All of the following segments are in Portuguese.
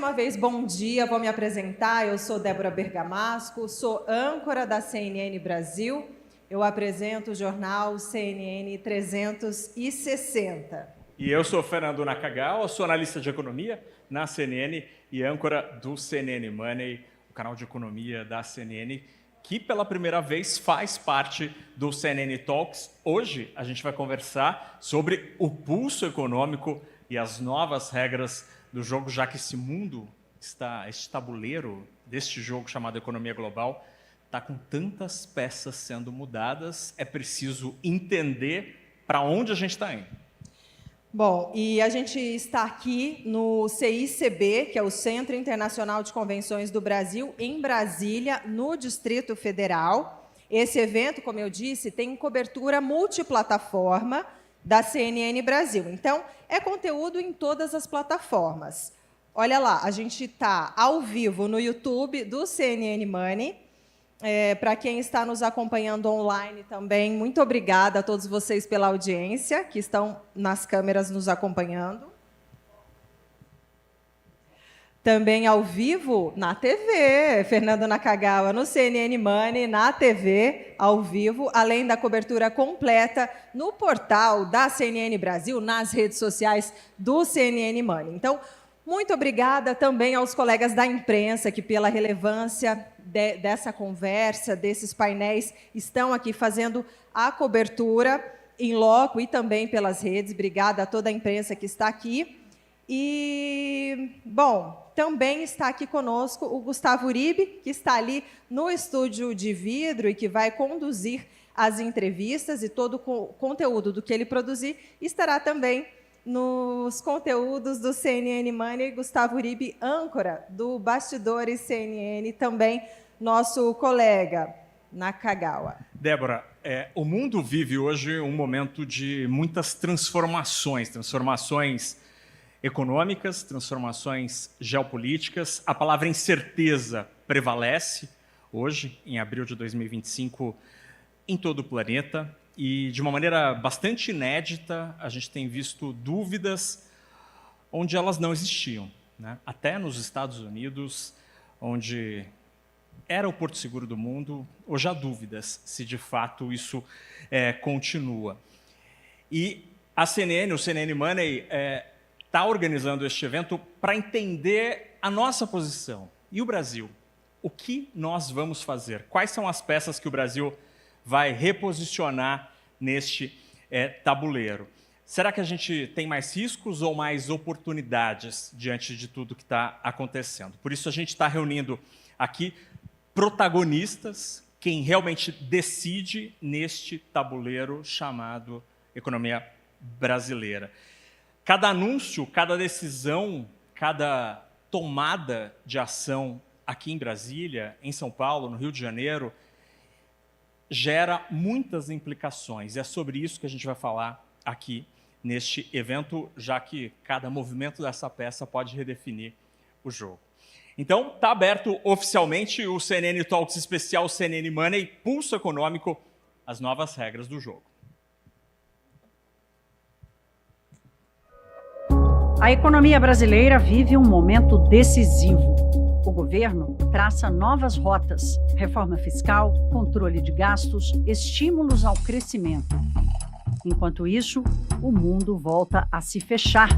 uma vez, bom dia, vou me apresentar. Eu sou Débora Bergamasco, sou âncora da CNN Brasil. Eu apresento o jornal CNN 360. E eu sou Fernando Nakagawa, sou analista de economia na CNN e âncora do CNN Money, o canal de economia da CNN, que pela primeira vez faz parte do CNN Talks. Hoje a gente vai conversar sobre o pulso econômico e as novas regras do jogo, já que esse mundo, este tabuleiro deste jogo chamado economia global, está com tantas peças sendo mudadas, é preciso entender para onde a gente está indo. Bom, e a gente está aqui no CICB, que é o Centro Internacional de Convenções do Brasil, em Brasília, no Distrito Federal. Esse evento, como eu disse, tem cobertura multiplataforma da CNN Brasil. Então, é conteúdo em todas as plataformas. Olha lá, a gente está ao vivo no YouTube do CNN Money. Para quem está nos acompanhando online também, muito obrigada a todos vocês pela audiência, que estão nas câmeras nos acompanhando. Também ao vivo na TV, Fernando Nakagawa no CNN Money, na TV, ao vivo, além da cobertura completa no portal da CNN Brasil, nas redes sociais do CNN Money. Então, muito obrigada também aos colegas da imprensa que, pela relevância dessa conversa, desses painéis, estão aqui fazendo a cobertura em loco e também pelas redes. Obrigada a toda a imprensa que está aqui. E, bom, também está aqui conosco o Gustavo Uribe, que está ali no estúdio de vidro e que vai conduzir as entrevistas, e todo o conteúdo do que ele produzir estará também nos conteúdos do CNN Money. Gustavo Uribe, âncora do Bastidores CNN, também nosso colega Nakagawa. Débora, o mundo vive hoje um momento de muitas transformações econômicas, transformações geopolíticas. A palavra incerteza prevalece hoje, em abril de 2025, em todo o planeta. E, de uma maneira bastante inédita, a gente tem visto dúvidas onde elas não existiam, né? Até nos Estados Unidos, onde era o porto seguro do mundo, hoje há dúvidas se, de fato, isso continua. E a CNN, o CNN Money, está organizando este evento para entender a nossa posição. E o Brasil? O que nós vamos fazer? Quais são as peças que o Brasil vai reposicionar neste tabuleiro? Será que a gente tem mais riscos ou mais oportunidades diante de tudo que está acontecendo? Por isso a gente está reunindo aqui protagonistas, quem realmente decide neste tabuleiro chamado economia brasileira. Cada anúncio, cada decisão, cada tomada de ação aqui em Brasília, em São Paulo, no Rio de Janeiro, gera muitas implicações. É sobre isso que a gente vai falar aqui neste evento, já que cada movimento dessa peça pode redefinir o jogo. Então, está aberto oficialmente o CNN Talks especial CNN Money, Pulso Econômico, as novas regras do jogo. A economia brasileira vive um momento decisivo. O governo traça novas rotas, reforma fiscal, controle de gastos, estímulos ao crescimento. Enquanto isso, o mundo volta a se fechar.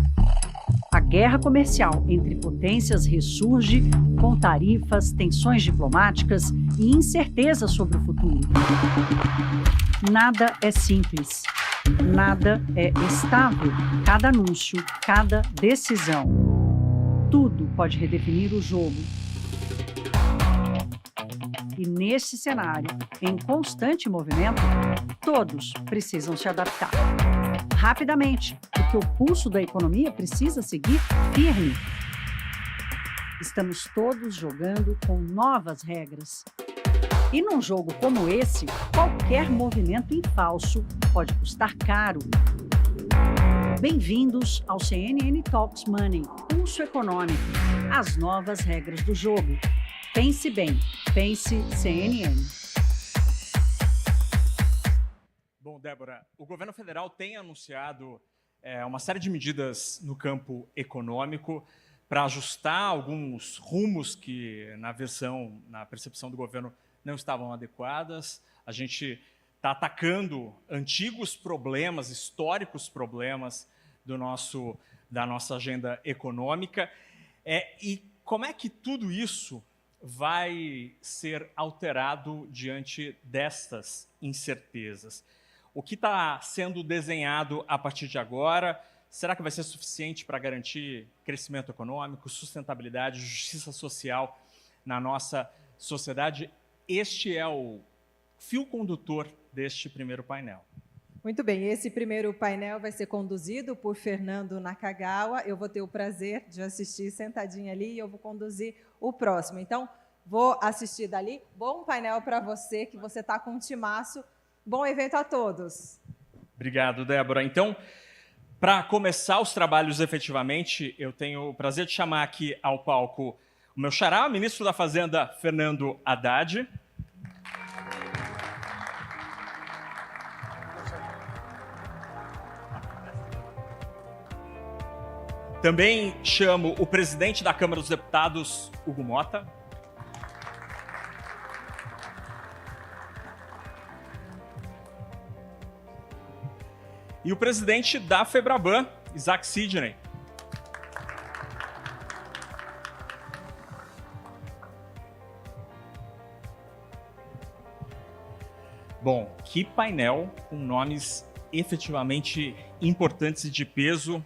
A guerra comercial entre potências ressurge com tarifas, tensões diplomáticas e incerteza sobre o futuro. Nada é simples. Nada é estável. Cada anúncio, cada decisão. Tudo pode redefinir o jogo. E nesse cenário, em constante movimento, todos precisam se adaptar. Rapidamente, porque o pulso da economia precisa seguir firme. Estamos todos jogando com novas regras. E num jogo como esse, qualquer movimento em falso pode custar caro. Bem-vindos ao CNN Talks Money, Pulso Econômico, as novas regras do jogo. Pense bem, pense CNN. Bom, Débora, o governo federal tem anunciado uma série de medidas no campo econômico, para ajustar alguns rumos que na percepção do governo não estavam adequadas. A gente está atacando antigos problemas, históricos problemas da nossa agenda econômica. E como é que tudo isso vai ser alterado diante destas incertezas? O que está sendo desenhado a partir de agora? Será que vai ser suficiente para garantir crescimento econômico, sustentabilidade, justiça social na nossa sociedade? Este é o fio condutor deste primeiro painel. Muito bem, esse primeiro painel vai ser conduzido por Fernando Nakagawa. Eu vou ter o prazer de assistir sentadinha ali e eu vou conduzir o próximo. Então, vou assistir dali. Bom painel para você, que você está com um timaço. Bom evento a todos. Obrigado, Débora. Então, para começar os trabalhos efetivamente, eu tenho o prazer de chamar aqui ao palco o meu xará, ministro da Fazenda, Fernando Haddad. Também chamo o presidente da Câmara dos Deputados, Hugo Motta. E o presidente da FEBRABAN, Isaac Sidney. Bom, que painel com nomes efetivamente importantes e de peso,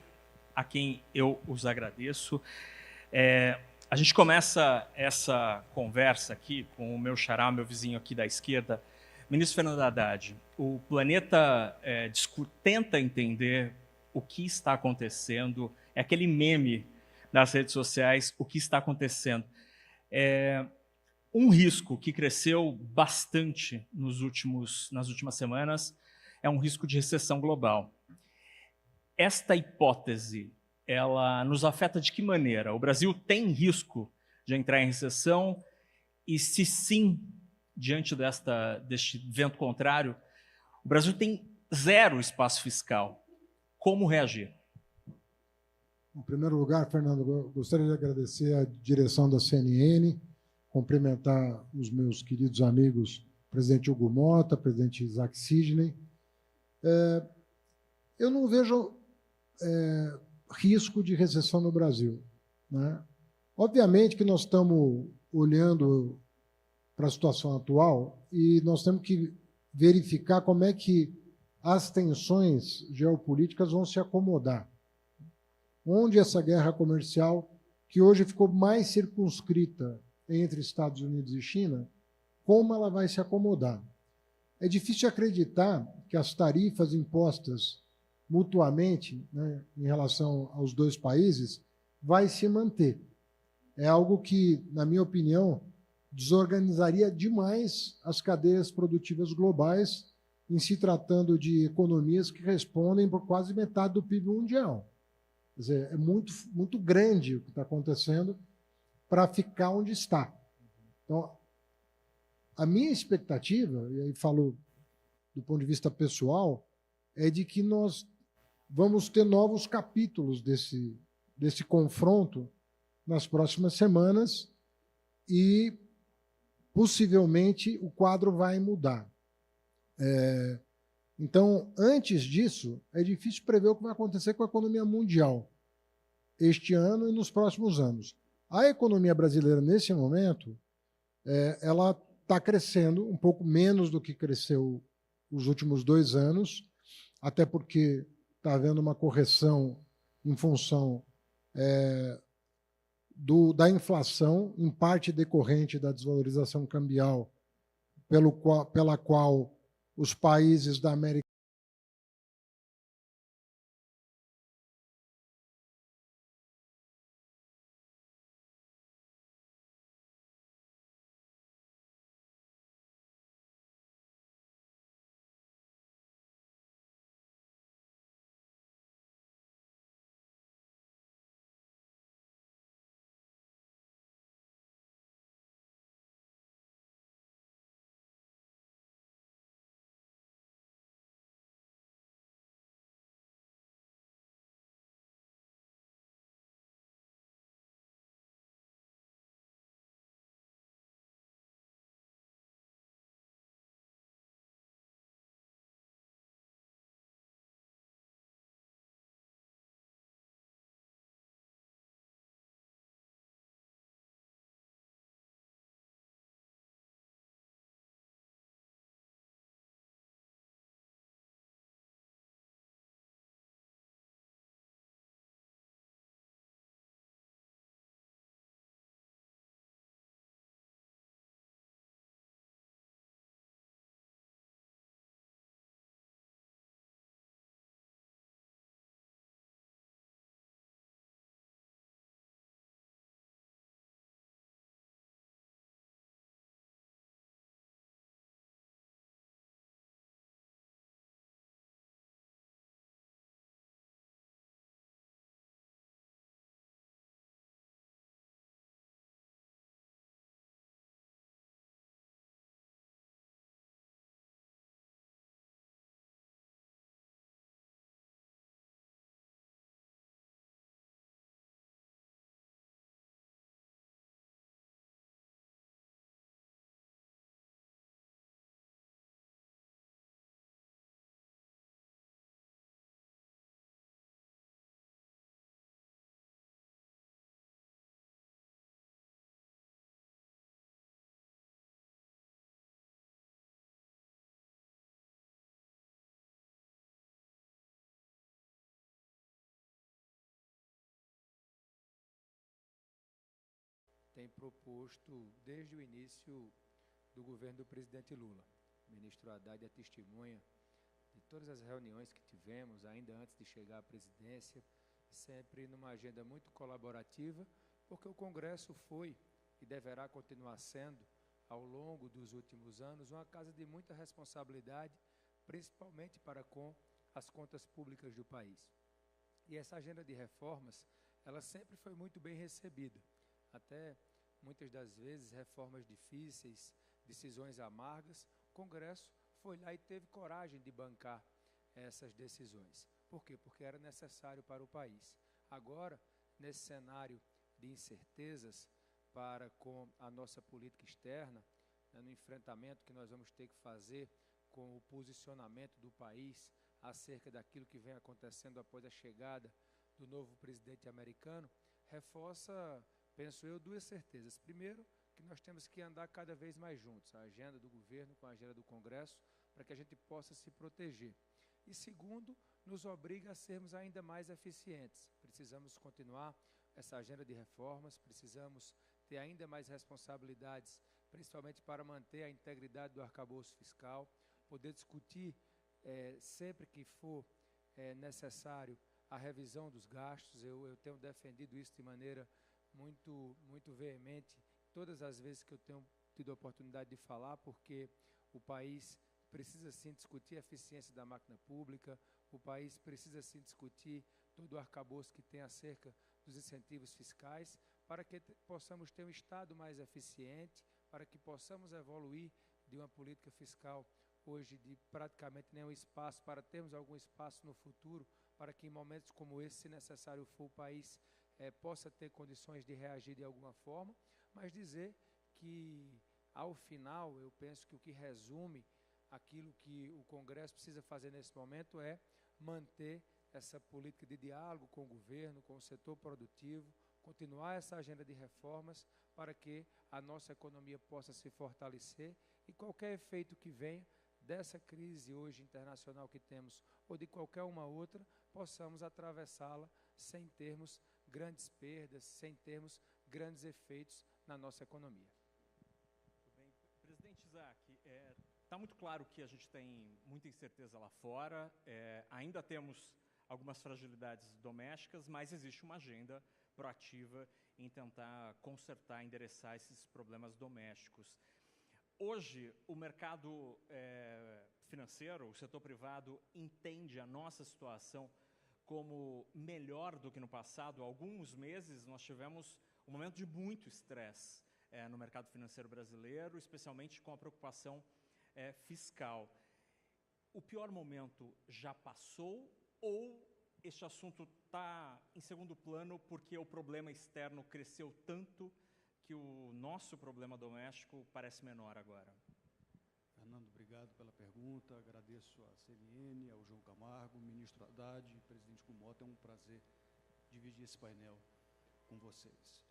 a quem eu os agradeço. A gente começa essa conversa aqui com o meu xará, meu vizinho aqui da esquerda, ministro Fernando Haddad. O planeta tenta entender o que está acontecendo, é aquele meme das redes sociais, o que está acontecendo. Um risco que cresceu bastante nas últimas semanas é um risco de recessão global. Esta hipótese, ela nos afeta de que maneira? O Brasil tem risco de entrar em recessão? E se sim, diante deste vento contrário, o Brasil tem zero espaço fiscal. Como reagir? Em primeiro lugar, Fernando, eu gostaria de agradecer a direção da CNN, cumprimentar os meus queridos amigos, presidente Hugo Motta, presidente Isaac Sidney. Eu não vejo risco de recessão no Brasil, né? Obviamente que nós estamos olhando para a situação atual e nós temos que verificar como é que as tensões geopolíticas vão se acomodar. Onde essa guerra comercial, que hoje ficou mais circunscrita entre Estados Unidos e China, como ela vai se acomodar? É difícil acreditar que as tarifas impostas mutuamente, né, em relação aos dois países, vai se manter. É algo que, na minha opinião, desorganizaria demais as cadeias produtivas globais, em se tratando de economias que respondem por quase metade do PIB mundial. Quer dizer, é muito, muito grande o que está acontecendo para ficar onde está. Então, a minha expectativa, e aí falo do ponto de vista pessoal, é de que nós vamos ter novos capítulos desse confronto nas próximas semanas e, possivelmente, o quadro vai mudar. Então, antes disso, é difícil prever o que vai acontecer com a economia mundial este ano e nos próximos anos. A economia brasileira, nesse momento, ela está crescendo um pouco menos do que cresceu os últimos 2 anos, até porque está havendo uma correção em função da inflação, em parte decorrente da desvalorização cambial, pela qual os países da América tem proposto desde o início do governo do presidente Lula. O ministro Haddad é testemunha de todas as reuniões que tivemos, ainda antes de chegar à presidência, sempre numa agenda muito colaborativa, porque o Congresso foi e deverá continuar sendo, ao longo dos últimos anos, uma casa de muita responsabilidade, principalmente para com as contas públicas do país. E essa agenda de reformas, ela sempre foi muito bem recebida. Até, muitas das vezes, reformas difíceis, decisões amargas, o Congresso foi lá e teve coragem de bancar essas decisões. Por quê? Porque era necessário para o país. Agora, nesse cenário de incertezas para com a nossa política externa, no enfrentamento que nós vamos ter que fazer com o posicionamento do país acerca daquilo que vem acontecendo após a chegada do novo presidente americano, reforça, penso eu, duas certezas. Primeiro, que nós temos que andar cada vez mais juntos, a agenda do governo com a agenda do Congresso, para que a gente possa se proteger. E segundo, nos obriga a sermos ainda mais eficientes. Precisamos continuar essa agenda de reformas, precisamos ter ainda mais responsabilidades, principalmente para manter a integridade do arcabouço fiscal, poder discutir sempre que for necessário a revisão dos gastos. Eu tenho defendido isso de maneira muito veemente todas as vezes que eu tenho tido a oportunidade de falar, porque o país precisa sim discutir a eficiência da máquina pública, o país precisa sim discutir todo o arcabouço que tem acerca dos incentivos fiscais, para que possamos ter um Estado mais eficiente, para que possamos evoluir de uma política fiscal hoje de praticamente nenhum espaço, para termos algum espaço no futuro, para que em momentos como esse, se necessário for, o país possa ter condições de reagir de alguma forma, mas dizer que, ao final, eu penso que o que resume aquilo que o Congresso precisa fazer nesse momento é manter essa política de diálogo com o governo, com o setor produtivo, continuar essa agenda de reformas para que a nossa economia possa se fortalecer e qualquer efeito que venha dessa crise hoje internacional que temos ou de qualquer uma outra, possamos atravessá-la sem termos grandes perdas, sem termos grandes efeitos na nossa economia. Muito bem. Presidente Isaac, está muito claro que a gente tem muita incerteza lá fora, ainda temos algumas fragilidades domésticas, mas existe uma agenda proativa em tentar consertar, endereçar esses problemas domésticos. Hoje, o mercado financeiro, o setor privado, entende a nossa situação como melhor do que no passado. Há alguns meses nós tivemos um momento de muito estresse no mercado financeiro brasileiro, especialmente com a preocupação fiscal. O pior momento já passou ou este assunto está em segundo plano porque o problema externo cresceu tanto que o nosso problema doméstico parece menor agora? Fernando, obrigado pela pergunta. Agradeço à CNN, ao João Camargo, ao ministro Haddad, presidente Kumota. É um prazer dividir esse painel com vocês.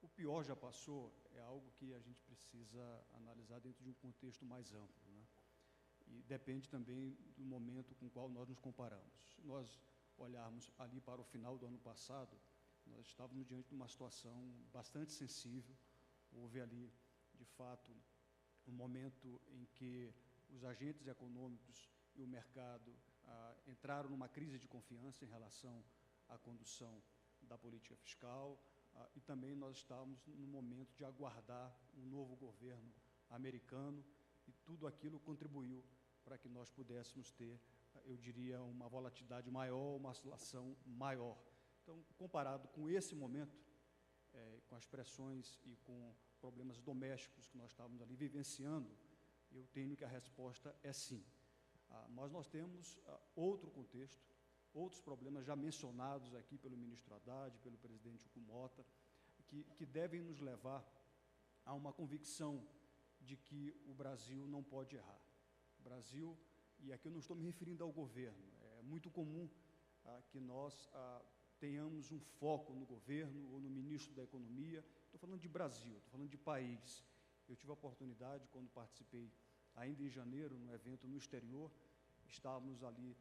O pior já passou, é algo que a gente precisa analisar dentro de um contexto mais amplo, né? E depende também do momento com o qual nós nos comparamos. Se nós olharmos ali para o final do ano passado, nós estávamos diante de uma situação bastante sensível. Houve ali, de fato, um momento em que os agentes econômicos e o mercado entraram numa crise de confiança em relação à condução da política fiscal, e também nós estávamos no momento de aguardar um novo governo americano, e tudo aquilo contribuiu para que nós pudéssemos ter, eu diria, uma volatilidade maior, uma oscilação maior. Então, comparado com esse momento, com as pressões e com problemas domésticos que nós estávamos ali vivenciando, eu tenho que a resposta é sim. Mas nós temos outro contexto, outros problemas já mencionados aqui pelo ministro Haddad, pelo presidente Kumota, que devem nos levar a uma convicção de que o Brasil não pode errar. O Brasil, e aqui eu não estou me referindo ao governo, é muito comum que nós tenhamos um foco no governo ou no ministro da Economia. Estou falando de Brasil, estou falando de país. Eu tive a oportunidade, quando participei, ainda em janeiro, num evento no exterior, estávamos ali,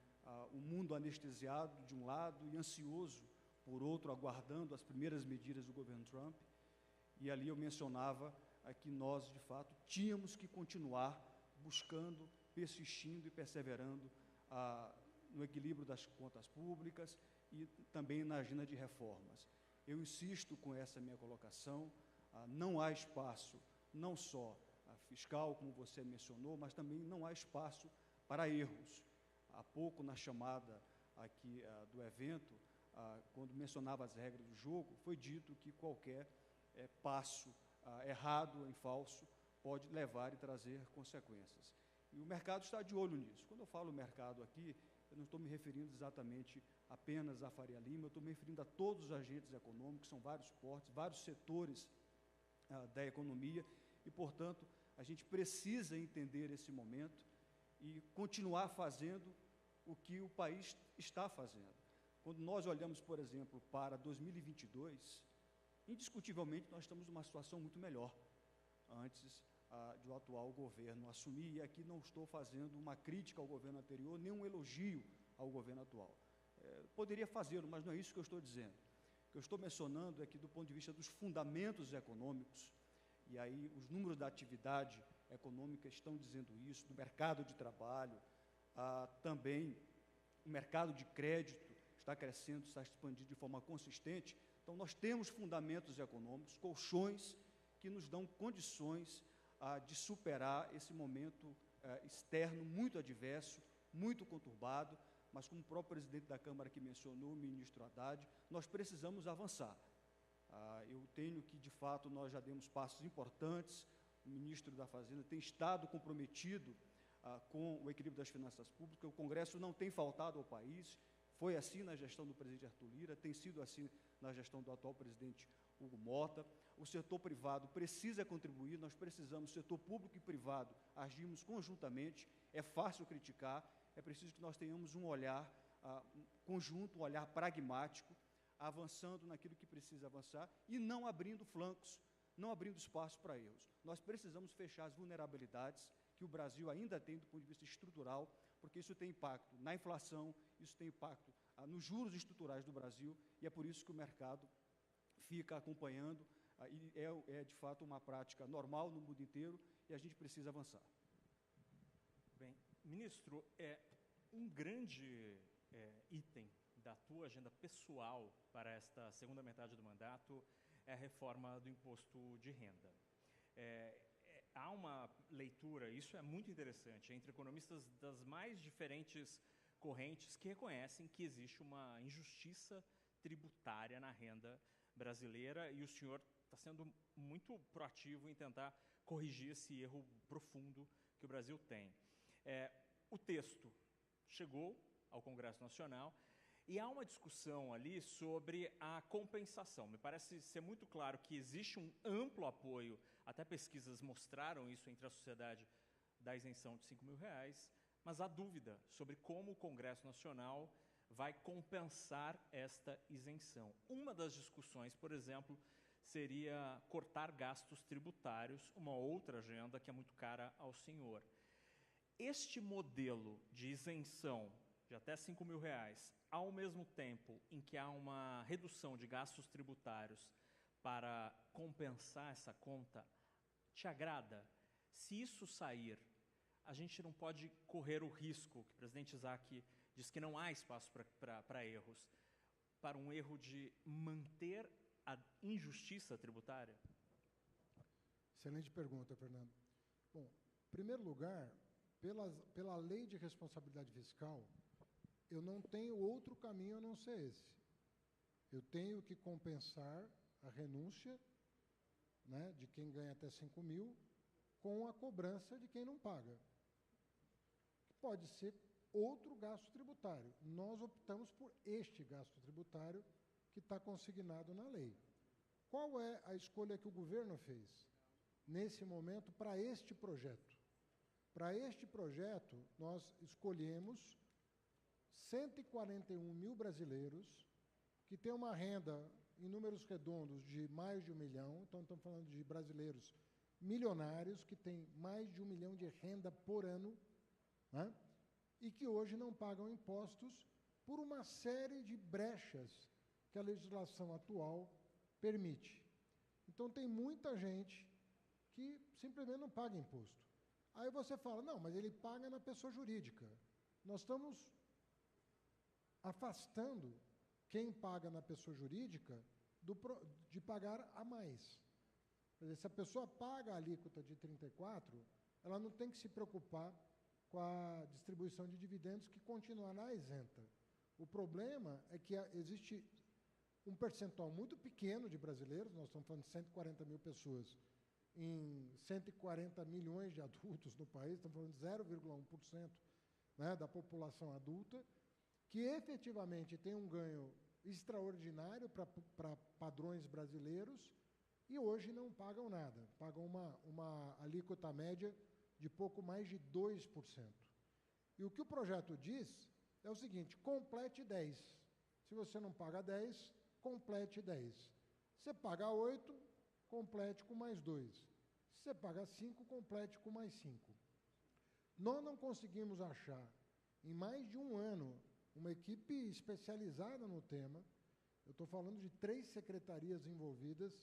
o mundo anestesiado de um lado e ansioso por outro, aguardando as primeiras medidas do governo Trump, E ali eu mencionava que nós, de fato, tínhamos que continuar buscando, persistindo e perseverando no equilíbrio das contas públicas e também na agenda de reformas. Eu insisto com essa minha colocação, não há espaço, não só fiscal, como você mencionou, mas também não há espaço para erros. Há pouco, na chamada aqui do evento, quando mencionava as regras do jogo, foi dito que qualquer passo errado, em falso, pode levar e trazer consequências. E o mercado está de olho nisso. Quando eu falo mercado aqui, eu não estou me referindo exatamente apenas à Faria Lima, eu estou me referindo a todos os agentes econômicos, são vários portos, vários setores da economia, e, portanto, a gente precisa entender esse momento e continuar fazendo o que o país está fazendo. Quando nós olhamos, por exemplo, para 2022, indiscutivelmente nós estamos numa situação muito melhor antes do atual governo assumir, e aqui não estou fazendo uma crítica ao governo anterior, nem um elogio ao governo atual. Poderia fazê-lo, mas não é isso que eu estou dizendo. O que eu estou mencionando é que, do ponto de vista dos fundamentos econômicos, e aí os números da atividade econômica estão dizendo isso, do mercado de trabalho, também o mercado de crédito está crescendo, está expandindo de forma consistente. Então, nós temos fundamentos econômicos, colchões que nos dão condições de superar esse momento externo muito adverso, muito conturbado, mas como o próprio presidente da Câmara que mencionou, o ministro Haddad, nós precisamos avançar. Eu tenho que, de fato, nós já demos passos importantes, o ministro da Fazenda tem estado comprometido com o equilíbrio das finanças públicas, o Congresso não tem faltado ao país, foi assim na gestão do presidente Arthur Lira, tem sido assim na gestão do atual presidente Hugo Mota. O setor privado precisa contribuir, nós precisamos, setor público e privado, agirmos conjuntamente. É fácil criticar, é preciso que nós tenhamos um olhar conjunto, um olhar pragmático, avançando naquilo que precisa avançar e não abrindo flancos, não abrindo espaço para erros. Nós precisamos fechar as vulnerabilidades que o Brasil ainda tem do ponto de vista estrutural, porque isso tem impacto na inflação, isso tem impacto nos juros estruturais do Brasil, e é por isso que o mercado fica acompanhando, e é de fato uma prática normal no mundo inteiro, e a gente precisa avançar. Bem, ministro, um grande item da tua agenda pessoal para esta segunda metade do mandato é a reforma do imposto de renda. Há uma leitura, isso é muito interessante, entre economistas das mais diferentes correntes que reconhecem que existe uma injustiça tributária na renda brasileira, e o senhor está sendo muito proativo em tentar corrigir esse erro profundo que o Brasil tem. O texto chegou ao Congresso Nacional e há uma discussão ali sobre a compensação. Me parece ser muito claro que existe um amplo apoio, até pesquisas mostraram isso entre a sociedade, da isenção de R$5.000, mas há dúvida sobre como o Congresso Nacional vai compensar esta isenção. Uma das discussões, por exemplo, seria cortar gastos tributários, uma outra agenda que é muito cara ao senhor. Este modelo de isenção de até R$5.000, ao mesmo tempo em que há uma redução de gastos tributários para compensar essa conta, te agrada? Se isso sair, a gente não pode correr o risco, que o presidente Isaac diz que não há espaço para erros, para um erro de manter a injustiça tributária? Excelente pergunta, Fernando. Bom, em primeiro lugar, pela lei de responsabilidade fiscal, eu não tenho outro caminho a não ser esse. Eu tenho que compensar a renúncia, né, de quem ganha até 5 mil com a cobrança de quem não paga. Pode ser outro gasto tributário. Nós optamos por este gasto tributário que está consignado na lei. Qual é a escolha que o governo fez nesse momento para este projeto? Para este projeto, nós escolhemos 141 mil brasileiros que têm uma renda, em números redondos, de mais de 1 milhão, então estamos falando de brasileiros milionários que têm mais de 1 milhão de renda por ano, né? E que hoje não pagam impostos por uma série de brechas que a legislação atual permite. Então, Então, tem muita gente que simplesmente não paga imposto. Aí você fala, não, mas ele paga na pessoa jurídica. Nós estamos afastando quem paga na pessoa jurídica de pagar a mais. Quer dizer, se a pessoa paga a alíquota de 34%, ela não tem que se preocupar com a distribuição de dividendos, que continuará isenta. O problema é que existe um percentual muito pequeno de brasileiros, nós estamos falando de 140 mil pessoas, em 140 milhões de adultos no país, estamos falando de 0,1%, né, da população adulta, que efetivamente tem um ganho extraordinário para padrões brasileiros e hoje não pagam nada, pagam uma alíquota média de pouco mais de 2%. E o que o projeto diz é o seguinte: complete 10. Se você não paga 10, complete 10. Você paga 8, complete com mais 2. Se você paga 5, complete com mais 5. Nós não conseguimos achar, em mais de um ano, uma equipe especializada no tema. Eu estou falando de 3 secretarias envolvidas,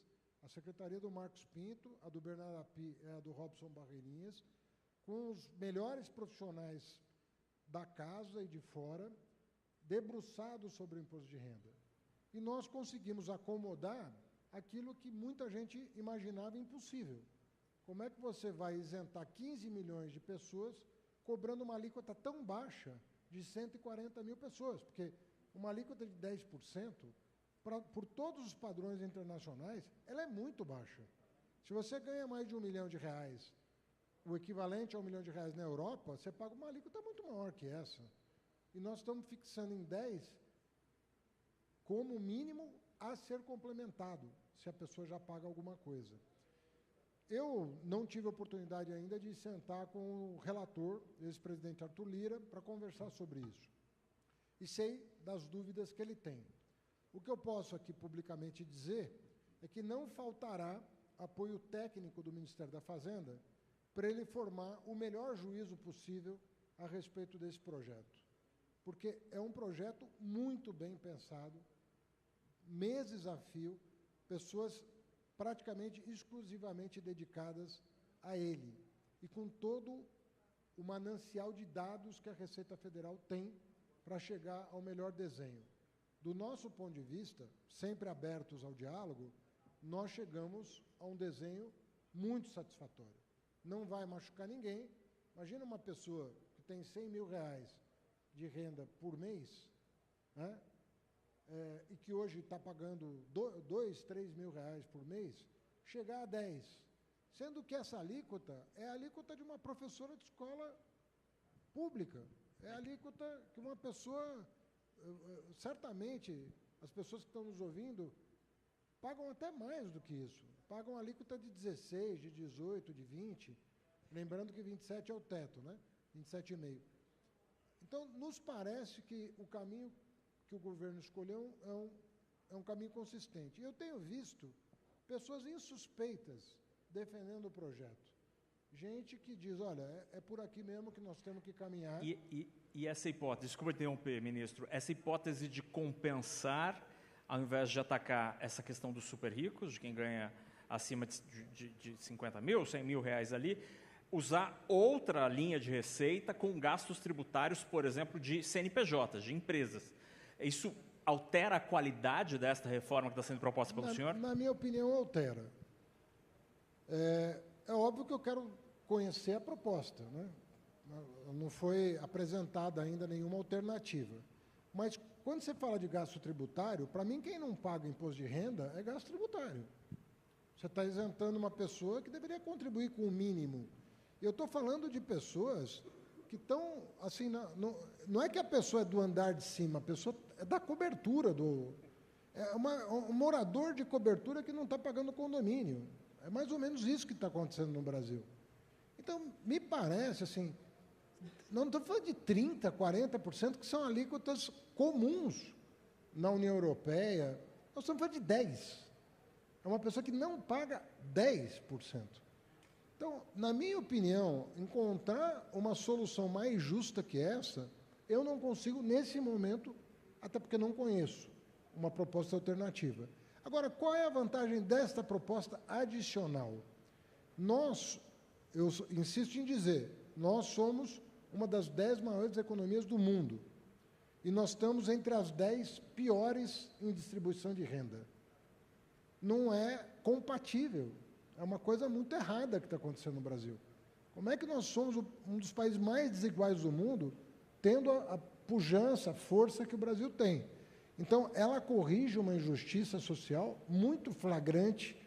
a secretaria do Marcos Pinto, a do Bernardo Api e a do Robson Barreirinhas, com os melhores profissionais da casa e de fora, debruçados sobre o imposto de renda. E nós conseguimos acomodar aquilo que muita gente imaginava impossível. Como é que você vai isentar 15 milhões de pessoas cobrando uma alíquota tão baixa de 140 mil pessoas? Porque uma alíquota de 10%, por todos os padrões internacionais, ela é muito baixa. Se você ganha mais de R$1 milhão, o equivalente a R$1 milhão na Europa, você paga uma alíquota muito maior que essa. E nós estamos fixando em 10 como mínimo a ser complementado, se a pessoa já paga alguma coisa. Eu não tive a oportunidade ainda de sentar com o relator, ex-presidente Arthur Lira, para conversar sobre isso. E sei das dúvidas que ele tem. O que eu posso aqui publicamente dizer é que não faltará apoio técnico do Ministério da Fazenda para ele formar o melhor juízo possível a respeito desse projeto. Porque é um projeto muito bem pensado, meses a fio, pessoas praticamente exclusivamente dedicadas a ele, e com todo o manancial de dados que a Receita Federal tem para chegar ao melhor desenho. Do nosso ponto de vista, sempre abertos ao diálogo, nós chegamos a um desenho muito satisfatório. Não vai machucar ninguém. Imagina uma pessoa que tem R$100 mil de renda por mês, né? E que hoje está pagando R$2, R$3 mil por mês, chegar a 10, sendo que essa alíquota é a alíquota de uma professora de escola pública, é a alíquota que uma pessoa, certamente, as pessoas que estão nos ouvindo, pagam até mais do que isso, pagam a alíquota de 16, de 18, de 20, lembrando que 27 é o teto, né? 27,5. Então, nos parece que o caminho que o governo escolheu é um caminho consistente. Eu tenho visto pessoas insuspeitas defendendo o projeto. Gente que diz, olha, é por aqui mesmo que nós temos que caminhar. E essa hipótese, desculpa interromper, ministro, essa hipótese de compensar, ao invés de atacar essa questão dos super ricos, de quem ganha acima de 50 mil, 100 mil reais ali, usar outra linha de receita com gastos tributários, por exemplo, de CNPJs, de empresas. Isso altera a qualidade desta reforma que está sendo proposta pelo senhor? Na minha opinião, altera. É óbvio que eu quero conhecer a proposta, né? Não foi apresentada ainda nenhuma alternativa. Mas, quando você fala de gasto tributário, para mim, quem não paga imposto de renda é gasto tributário. Você está isentando uma pessoa que deveria contribuir com o mínimo. Eu estou falando de pessoas que estão, assim, não é que a pessoa é do andar de cima, a pessoa é da cobertura, é um morador de cobertura que não está pagando condomínio. É mais ou menos isso que está acontecendo no Brasil. Então, me parece, assim, não estou falando de 30%, 40%, que são alíquotas comuns na União Europeia, nós estamos falando de 10%. É uma pessoa que não paga 10%. Então, na minha opinião, encontrar uma solução mais justa que essa, eu não consigo, nesse momento, até porque não conheço uma proposta alternativa. Agora, qual é a vantagem desta proposta adicional? Eu insisto em dizer, nós somos uma das 10 maiores economias do mundo e nós estamos entre as 10 piores em distribuição de renda. Não é compatível, é uma coisa muito errada que está acontecendo no Brasil. Como é que nós somos um dos países mais desiguais do mundo, tendo a pujança, a força que o Brasil tem? Então, ela corrige uma injustiça social muito flagrante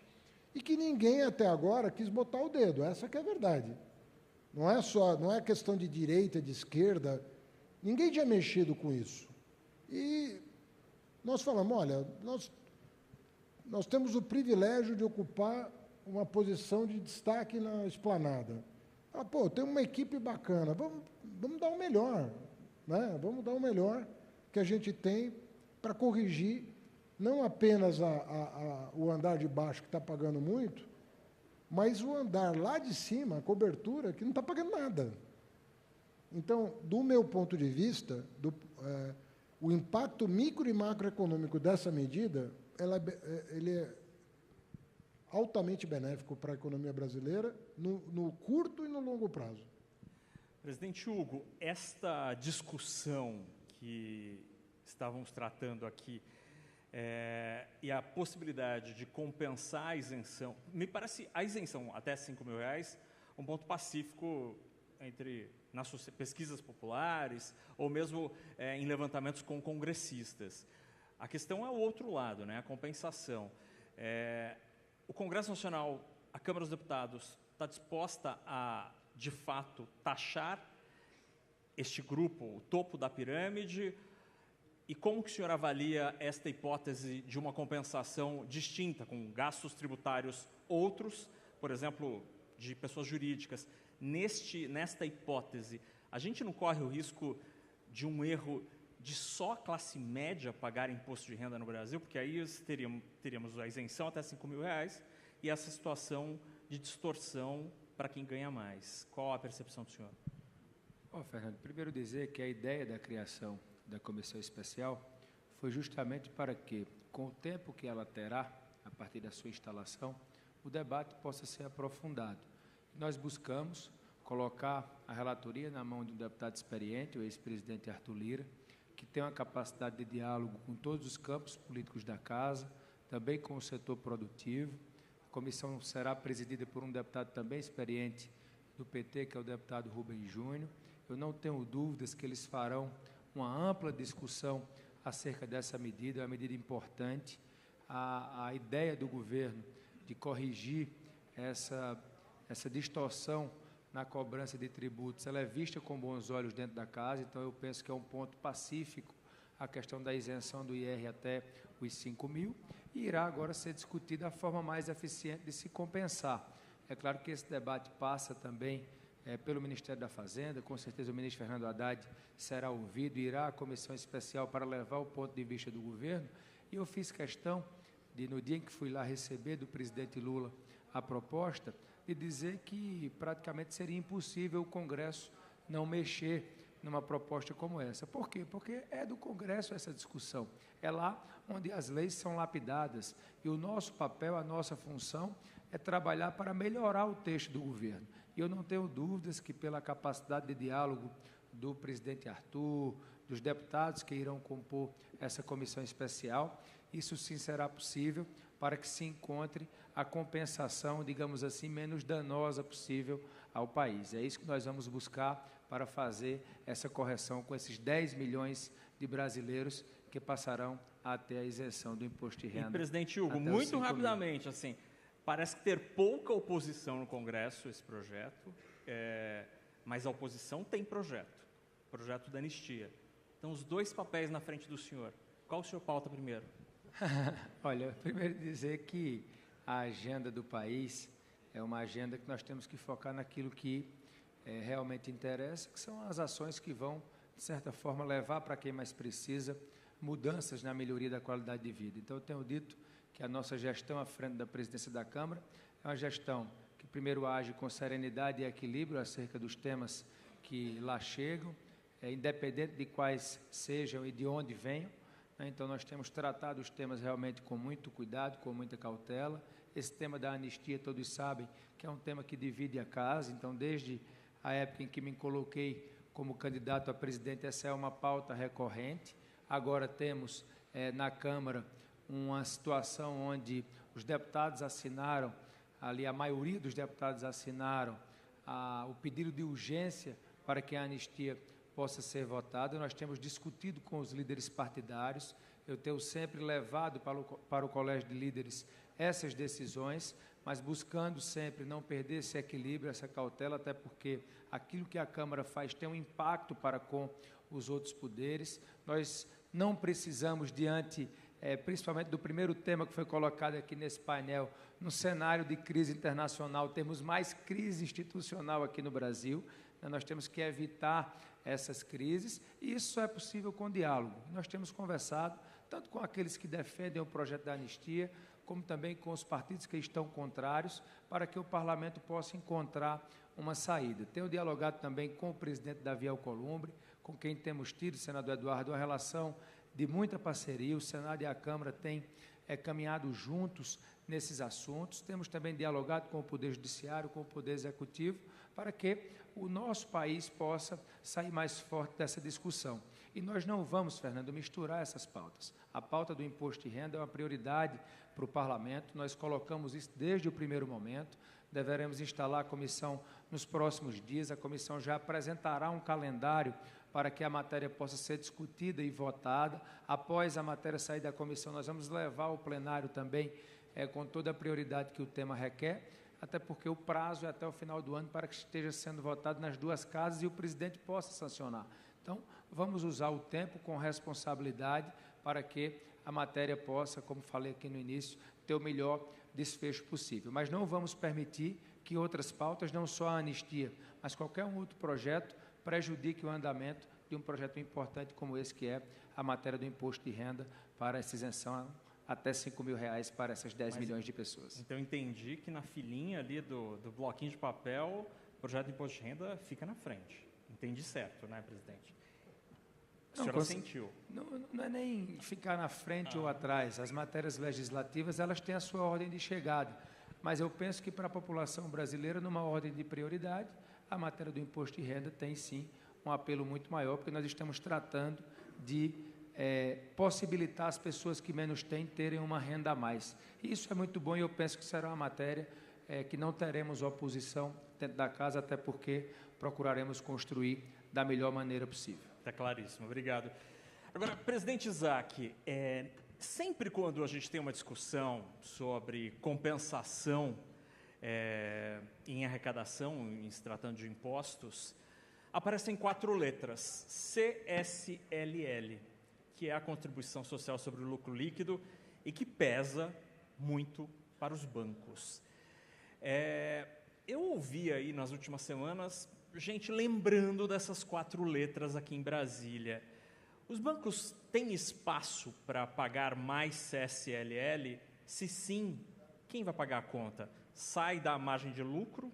e que ninguém até agora quis botar o dedo, essa que é a verdade. Não é questão de direita, de esquerda, ninguém tinha mexido com isso. E nós falamos, olha, nós temos o privilégio de ocupar uma posição de destaque na esplanada. Tem uma equipe bacana, vamos dar o melhor, né? Vamos dar o melhor que a gente tem para corrigir não apenas o andar de baixo, que está pagando muito, mas o andar lá de cima, a cobertura, que não está pagando nada. Então, do meu ponto de vista, o impacto micro e macroeconômico dessa medida, ele é altamente benéfico para a economia brasileira, no curto e no longo prazo. Presidente Hugo, esta discussão que estávamos tratando aqui e a possibilidade de compensar a isenção, me parece a isenção até R$5.000 um ponto pacífico nas pesquisas populares ou mesmo em levantamentos com congressistas. A questão é o outro lado, né, a compensação. O Congresso Nacional, a Câmara dos Deputados, está disposta a, de fato, taxar este grupo, o topo da pirâmide? E como que o senhor avalia esta hipótese de uma compensação distinta, com gastos tributários outros, por exemplo, de pessoas jurídicas? Nesta hipótese, a gente não corre o risco de um erro de só a classe média pagar imposto de renda no Brasil? Porque aí teríamos a isenção até R$5.000 e essa situação de distorção para quem ganha mais. Qual a percepção do senhor? Fernando, primeiro dizer que a ideia da criação da comissão especial foi justamente para que, com o tempo que ela terá, a partir da sua instalação, o debate possa ser aprofundado. Nós buscamos colocar a relatoria na mão de um deputado experiente, o ex-presidente Arthur Lira, que tem uma capacidade de diálogo com todos os campos políticos da Casa, também com o setor produtivo. A comissão será presidida por um deputado também experiente do PT, que é o deputado Rubem Júnior. Eu não tenho dúvidas que eles farão uma ampla discussão acerca dessa medida, é uma medida importante. A ideia do governo de corrigir essa distorção na cobrança de tributos, ela é vista com bons olhos dentro da Casa, então eu penso que é um ponto pacífico a questão da isenção do IR até os 5.000, e irá agora ser discutida a forma mais eficiente de se compensar. É claro que esse debate passa também pelo Ministério da Fazenda, com certeza o ministro Fernando Haddad será ouvido, irá à comissão especial para levar o ponto de vista do governo, e eu fiz questão de, no dia em que fui lá receber do presidente Lula a proposta, de dizer que praticamente seria impossível o Congresso não mexer numa proposta como essa. Por quê? Porque é do Congresso essa discussão. É lá onde as leis são lapidadas. E o nosso papel, a nossa função, é trabalhar para melhorar o texto do governo. E eu não tenho dúvidas que, pela capacidade de diálogo do presidente Arthur, dos deputados que irão compor essa comissão especial, isso sim será possível para que se encontre a compensação, digamos assim, menos danosa possível ao país. É isso que nós vamos buscar para fazer essa correção com esses 10 milhões de brasileiros que passarão a ter a isenção do imposto de renda. E, presidente Hugo, muito rapidamente, assim, parece ter pouca oposição no Congresso esse projeto, mas a oposição tem projeto da anistia. Então, os dois papéis na frente do senhor, qual o senhor pauta primeiro? Olha, primeiro dizer que a agenda do país é uma agenda que nós temos que focar naquilo que realmente interessa, que são as ações que vão, de certa forma, levar para quem mais precisa mudanças na melhoria da qualidade de vida. Então, eu tenho dito que a nossa gestão à frente da presidência da Câmara é uma gestão que primeiro age com serenidade e equilíbrio acerca dos temas que lá chegam, independente de quais sejam e de onde venham, né? Então, nós temos tratado os temas realmente com muito cuidado, com muita cautela. Esse tema da anistia, todos sabem que é um tema que divide a casa, então, desde a época em que me coloquei como candidato a presidente, essa é uma pauta recorrente. Agora temos na Câmara uma situação onde os deputados assinaram, ali a maioria dos deputados assinaram o pedido de urgência para que a anistia possa ser votada. Nós temos discutido com os líderes partidários, eu tenho sempre levado para o Colégio de Líderes essas decisões, mas buscando sempre não perder esse equilíbrio, essa cautela, até porque aquilo que a Câmara faz tem um impacto para com os outros poderes. Nós não precisamos, diante, principalmente do primeiro tema que foi colocado aqui nesse painel, no cenário de crise internacional, temos mais crise institucional aqui no Brasil, né? Nós temos que evitar essas crises, e isso só é possível com diálogo. Nós temos conversado, tanto com aqueles que defendem o projeto da anistia, como também com os partidos que estão contrários, para que o parlamento possa encontrar uma saída. Tenho dialogado também com o presidente Davi Alcolumbre, com quem temos tido, senador Eduardo, uma relação de muita parceria. O Senado e a Câmara têm caminhado juntos nesses assuntos. Temos também dialogado com o Poder Judiciário, com o Poder Executivo, para que o nosso país possa sair mais forte dessa discussão. E nós não vamos, Fernando, misturar essas pautas. A pauta do imposto de renda é uma prioridade para o Parlamento, nós colocamos isso desde o primeiro momento, deveremos instalar a comissão nos próximos dias, a comissão já apresentará um calendário para que a matéria possa ser discutida e votada. Após a matéria sair da comissão, nós vamos levar ao plenário também com toda a prioridade que o tema requer, até porque o prazo é até o final do ano para que esteja sendo votado nas duas casas e o presidente possa sancionar. Então, vamos usar o tempo com responsabilidade para que a matéria possa, como falei aqui no início, ter o melhor desfecho possível. Mas não vamos permitir que outras pautas, não só a anistia, mas qualquer outro projeto, prejudique o andamento de um projeto importante como esse, que é a matéria do imposto de renda para essa isenção até R$5.000 para essas 10 milhões de pessoas. Então, entendi que na filinha ali do bloquinho de papel, o projeto de imposto de renda fica na frente. Entendi certo, né, presidente? O senhor sentiu? Não é nem ficar na frente ou atrás. As matérias legislativas, elas têm a sua ordem de chegada. Mas eu penso que para a população brasileira, numa ordem de prioridade, a matéria do imposto de renda tem, sim, um apelo muito maior, porque nós estamos tratando de possibilitar as pessoas que menos têm terem uma renda a mais. E isso é muito bom e eu penso que será uma matéria que não teremos oposição dentro da casa, até porque procuraremos construir da melhor maneira possível. Está claríssimo, obrigado. Agora, presidente Isaac, sempre quando a gente tem uma discussão sobre compensação em arrecadação, em se tratando de impostos, aparecem 4 letras, CSLL, que é a Contribuição Social sobre o Lucro Líquido e que pesa muito para os bancos. Eu ouvi aí nas últimas semanas gente lembrando dessas 4 letras aqui em Brasília. Os bancos têm espaço para pagar mais CSLL? Se sim, quem vai pagar a conta? Sai da margem de lucro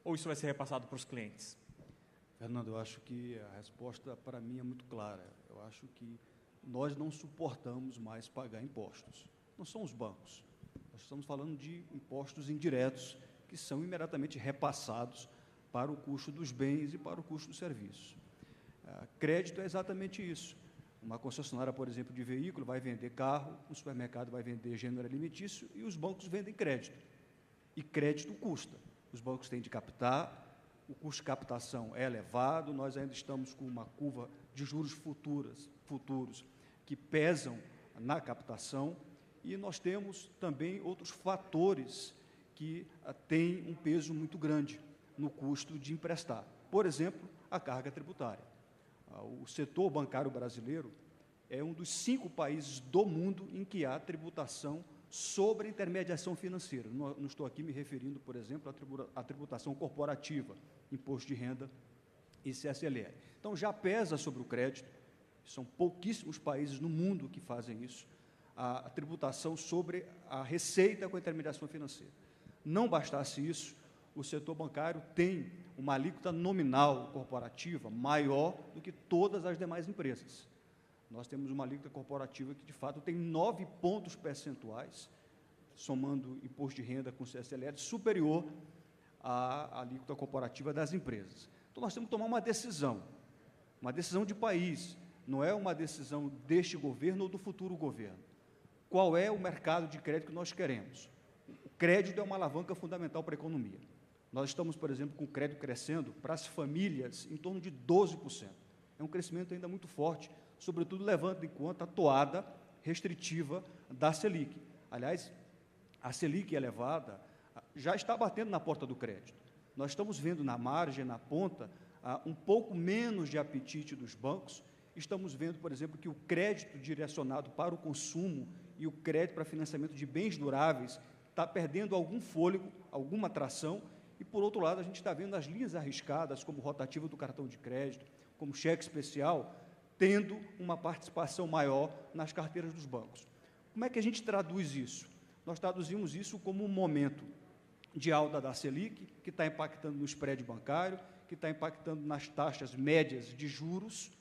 ou isso vai ser repassado para os clientes? Fernando, eu acho que a resposta para mim é muito clara. Eu acho que nós não suportamos mais pagar impostos. Não são os bancos. Nós estamos falando de impostos indiretos que são imediatamente repassados para o custo dos bens e para o custo dos serviços. Crédito é exatamente isso. Uma concessionária, por exemplo, de veículo vai vender carro, o supermercado vai vender gênero alimentício e os bancos vendem crédito. E crédito custa. Os bancos têm de captar, o custo de captação é elevado, nós ainda estamos com uma curva de juros futuros que pesam na captação e nós temos também outros fatores que têm um peso muito grande no custo de emprestar. Por exemplo, a carga tributária. O setor bancário brasileiro é um dos 5 países do mundo em que há tributação sobre intermediação financeira. Não estou aqui me referindo, por exemplo, à tributação corporativa, imposto de renda e CSLL. Então, já pesa sobre o crédito, são pouquíssimos países no mundo que fazem isso, a tributação sobre a receita com a intermediação financeira. Não bastasse isso, o setor bancário tem uma alíquota nominal corporativa maior do que todas as demais empresas. Nós temos uma alíquota corporativa que, de fato, tem 9 pontos percentuais, somando imposto de renda com CSLL, superior à alíquota corporativa das empresas. Então, nós temos que tomar uma decisão de país, não é uma decisão deste governo ou do futuro governo. Qual é o mercado de crédito que nós queremos? O crédito é uma alavanca fundamental para a economia. Nós estamos, por exemplo, com o crédito crescendo para as famílias em torno de 12%. É um crescimento ainda muito forte, sobretudo levando em conta a toada restritiva da Selic. Aliás, a Selic elevada já está batendo na porta do crédito. Nós estamos vendo na margem, na ponta, um pouco menos de apetite dos bancos. Estamos vendo, por exemplo, que o crédito direcionado para o consumo e o crédito para financiamento de bens duráveis está perdendo algum fôlego, alguma atração, e, por outro lado, a gente está vendo as linhas arriscadas, como rotativa do cartão de crédito, como cheque especial, tendo uma participação maior nas carteiras dos bancos. Como é que a gente traduz isso? Nós traduzimos isso como um momento de alta da Selic, que está impactando no spread bancário, que está impactando nas taxas médias de juros,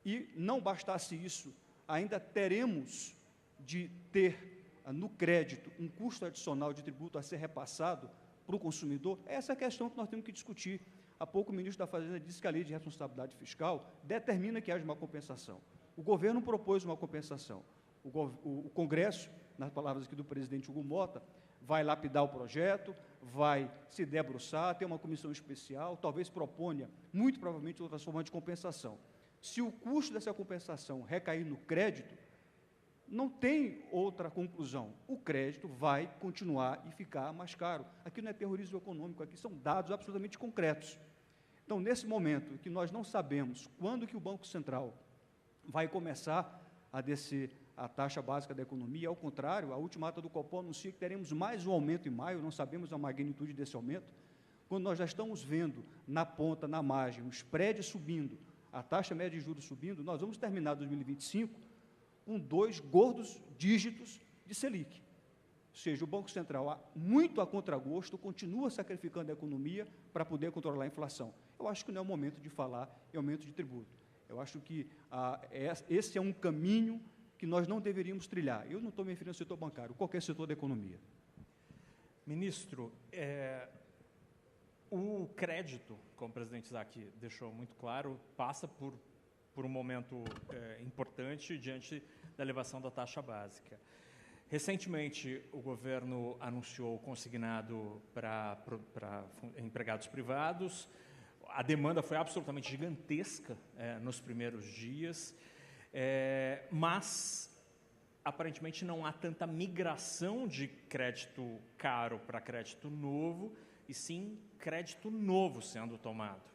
e não bastasse isso, ainda teremos de ter no crédito um custo adicional de tributo a ser repassado para o consumidor. Essa é a questão que nós temos que discutir. Há pouco o ministro da Fazenda disse que a lei de responsabilidade fiscal determina que haja uma compensação. O governo propôs uma compensação. O Congresso, nas palavras aqui do presidente Hugo Mota, vai lapidar o projeto, vai se debruçar, ter uma comissão especial, talvez proponha, muito provavelmente, outras formas de compensação. Se o custo dessa compensação recair no crédito, não tem outra conclusão. O crédito vai continuar e ficar mais caro. Aqui não é terrorismo econômico, aqui são dados absolutamente concretos. Então, nesse momento que nós não sabemos quando que o Banco Central vai começar a descer a taxa básica da economia, ao contrário, a última ata do Copom anuncia que teremos mais um aumento em maio, não sabemos a magnitude desse aumento, quando nós já estamos vendo na ponta, na margem, o spread subindo, a taxa média de juros subindo, nós vamos terminar 2025 com 2 gordos dígitos de Selic. Ou seja, o Banco Central, muito a contragosto, continua sacrificando a economia para poder controlar a inflação. Eu acho que não é o momento de falar em aumento de tributo. Eu acho que esse é um caminho que nós não deveríamos trilhar. Eu não estou me referindo ao setor bancário, qualquer setor da economia. Ministro, o crédito, como o presidente Isaac deixou muito claro, passa por um momento importante diante da elevação da taxa básica. Recentemente, o governo anunciou o consignado para empregados privados. A demanda foi absolutamente gigantesca nos primeiros dias, mas, aparentemente, não há tanta migração de crédito caro para crédito novo, e sim crédito novo sendo tomado.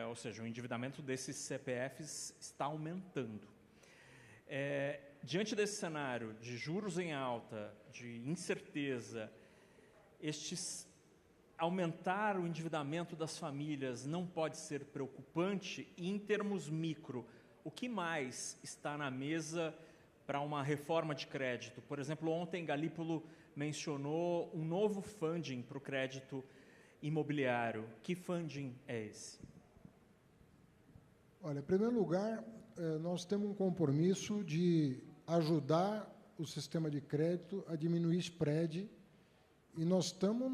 Ou seja, o endividamento desses CPFs está aumentando. Diante desse cenário de juros em alta, de incerteza, aumentar o endividamento das famílias não pode ser preocupante? E, em termos micro, o que mais está na mesa para uma reforma de crédito? Por exemplo, ontem Galípolo mencionou um novo funding para o crédito imobiliário. Que funding é esse? Olha, em primeiro lugar, nós temos um compromisso de ajudar o sistema de crédito a diminuir spread, e nós estamos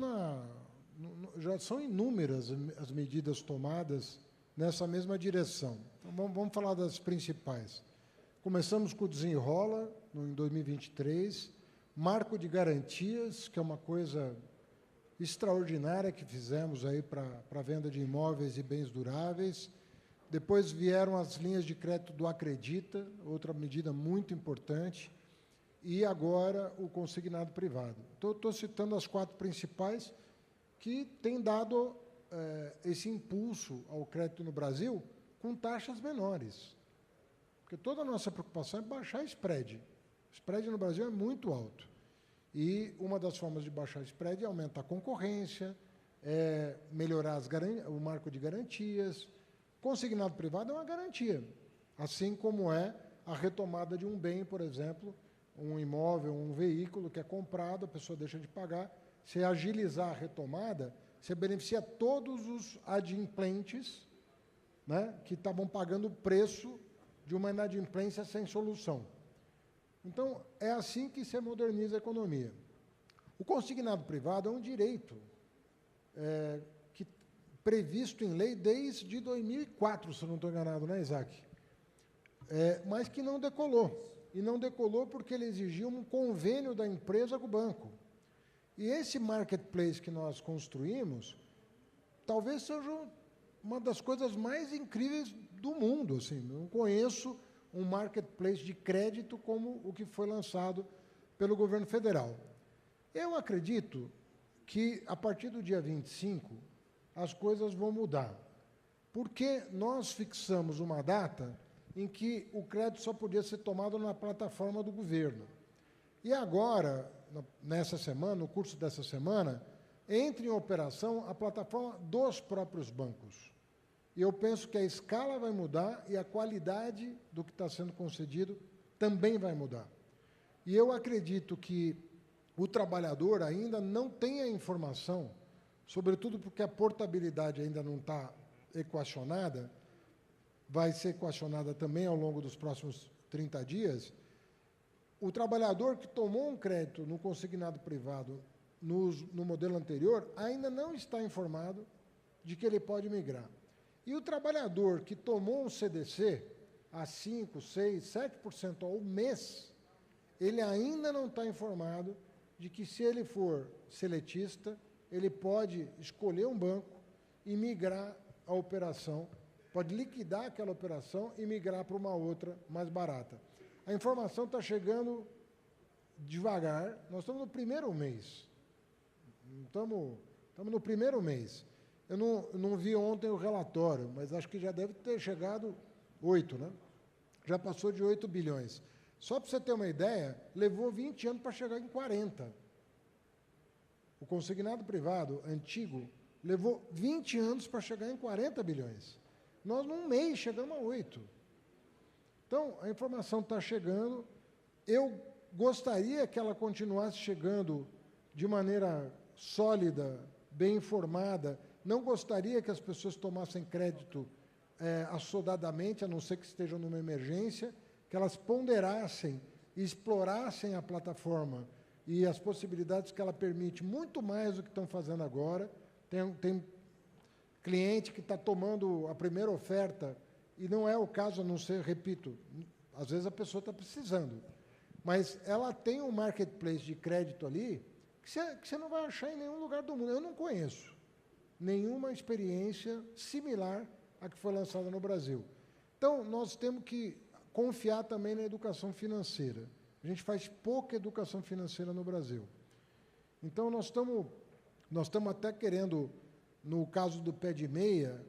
já são inúmeras as medidas tomadas nessa mesma direção. Então, vamos falar das principais. Começamos com o Desenrola, em 2023, marco de garantias, que é uma coisa extraordinária que fizemos aí para a venda de imóveis e bens duráveis. Depois vieram as linhas de crédito do Acredita, outra medida muito importante, e agora o consignado privado. Então, estou citando as 4 principais que têm dado esse impulso ao crédito no Brasil com taxas menores. Porque toda a nossa preocupação é baixar spread. O spread no Brasil é muito alto. E uma das formas de baixar spread é aumentar a concorrência, melhorar o marco de garantias. Consignado privado é uma garantia, assim como é a retomada de um bem, por exemplo, um imóvel, um veículo que é comprado, a pessoa deixa de pagar. Se agilizar a retomada, você beneficia todos os adimplentes, né, que estavam pagando o preço de uma inadimplência sem solução. Então, é assim que se moderniza a economia. O consignado privado é um direito previsto em lei desde 2004, se eu não estou enganado, né, Isaac? Mas que não decolou. E não decolou porque ele exigia um convênio da empresa com o banco. E esse marketplace que nós construímos, talvez seja uma das coisas mais incríveis do mundo. Assim, não conheço um marketplace de crédito como o que foi lançado pelo governo federal. Eu acredito que, a partir do dia 25, as coisas vão mudar. Porque nós fixamos uma data em que o crédito só podia ser tomado na plataforma do governo. E agora, nessa semana, no curso dessa semana, entra em operação a plataforma dos próprios bancos. E eu penso que a escala vai mudar e a qualidade do que está sendo concedido também vai mudar. E eu acredito que o trabalhador ainda não tem a informação, sobretudo porque a portabilidade ainda não está equacionada, vai ser equacionada também ao longo dos próximos 30 dias, o trabalhador que tomou um crédito no consignado privado no modelo anterior ainda não está informado de que ele pode migrar. E o trabalhador que tomou um CDC a 5%, 6%, 7% ao mês, ele ainda não está informado de que, se ele for seletista, ele pode escolher um banco e migrar a operação, pode liquidar aquela operação e migrar para uma outra mais barata. A informação está chegando devagar, nós estamos no primeiro mês. Estamos no primeiro mês. Eu não vi ontem o relatório, mas acho que já deve ter chegado 8, né? Já passou de 8 bilhões. Só para você ter uma ideia, levou 20 anos para chegar em 40. O consignado privado antigo levou 20 anos para chegar em 40 bilhões. Nós, num mês, chegamos a 8. Então, a informação está chegando. Eu gostaria que ela continuasse chegando de maneira sólida, bem informada. Não gostaria que as pessoas tomassem crédito assodadamente, a não ser que estejam numa emergência, que elas ponderassem e explorassem a plataforma e as possibilidades que ela permite, muito mais do que estão fazendo agora. Tem cliente que está tomando a primeira oferta, e não é o caso, a não ser, repito, às vezes a pessoa está precisando, mas ela tem um marketplace de crédito ali que você não vai achar em nenhum lugar do mundo. Eu não conheço nenhuma experiência similar à que foi lançada no Brasil. Então, nós temos que confiar também na educação financeira. A gente faz pouca educação financeira no Brasil. Então, nós estamos até querendo, no caso do pé de meia,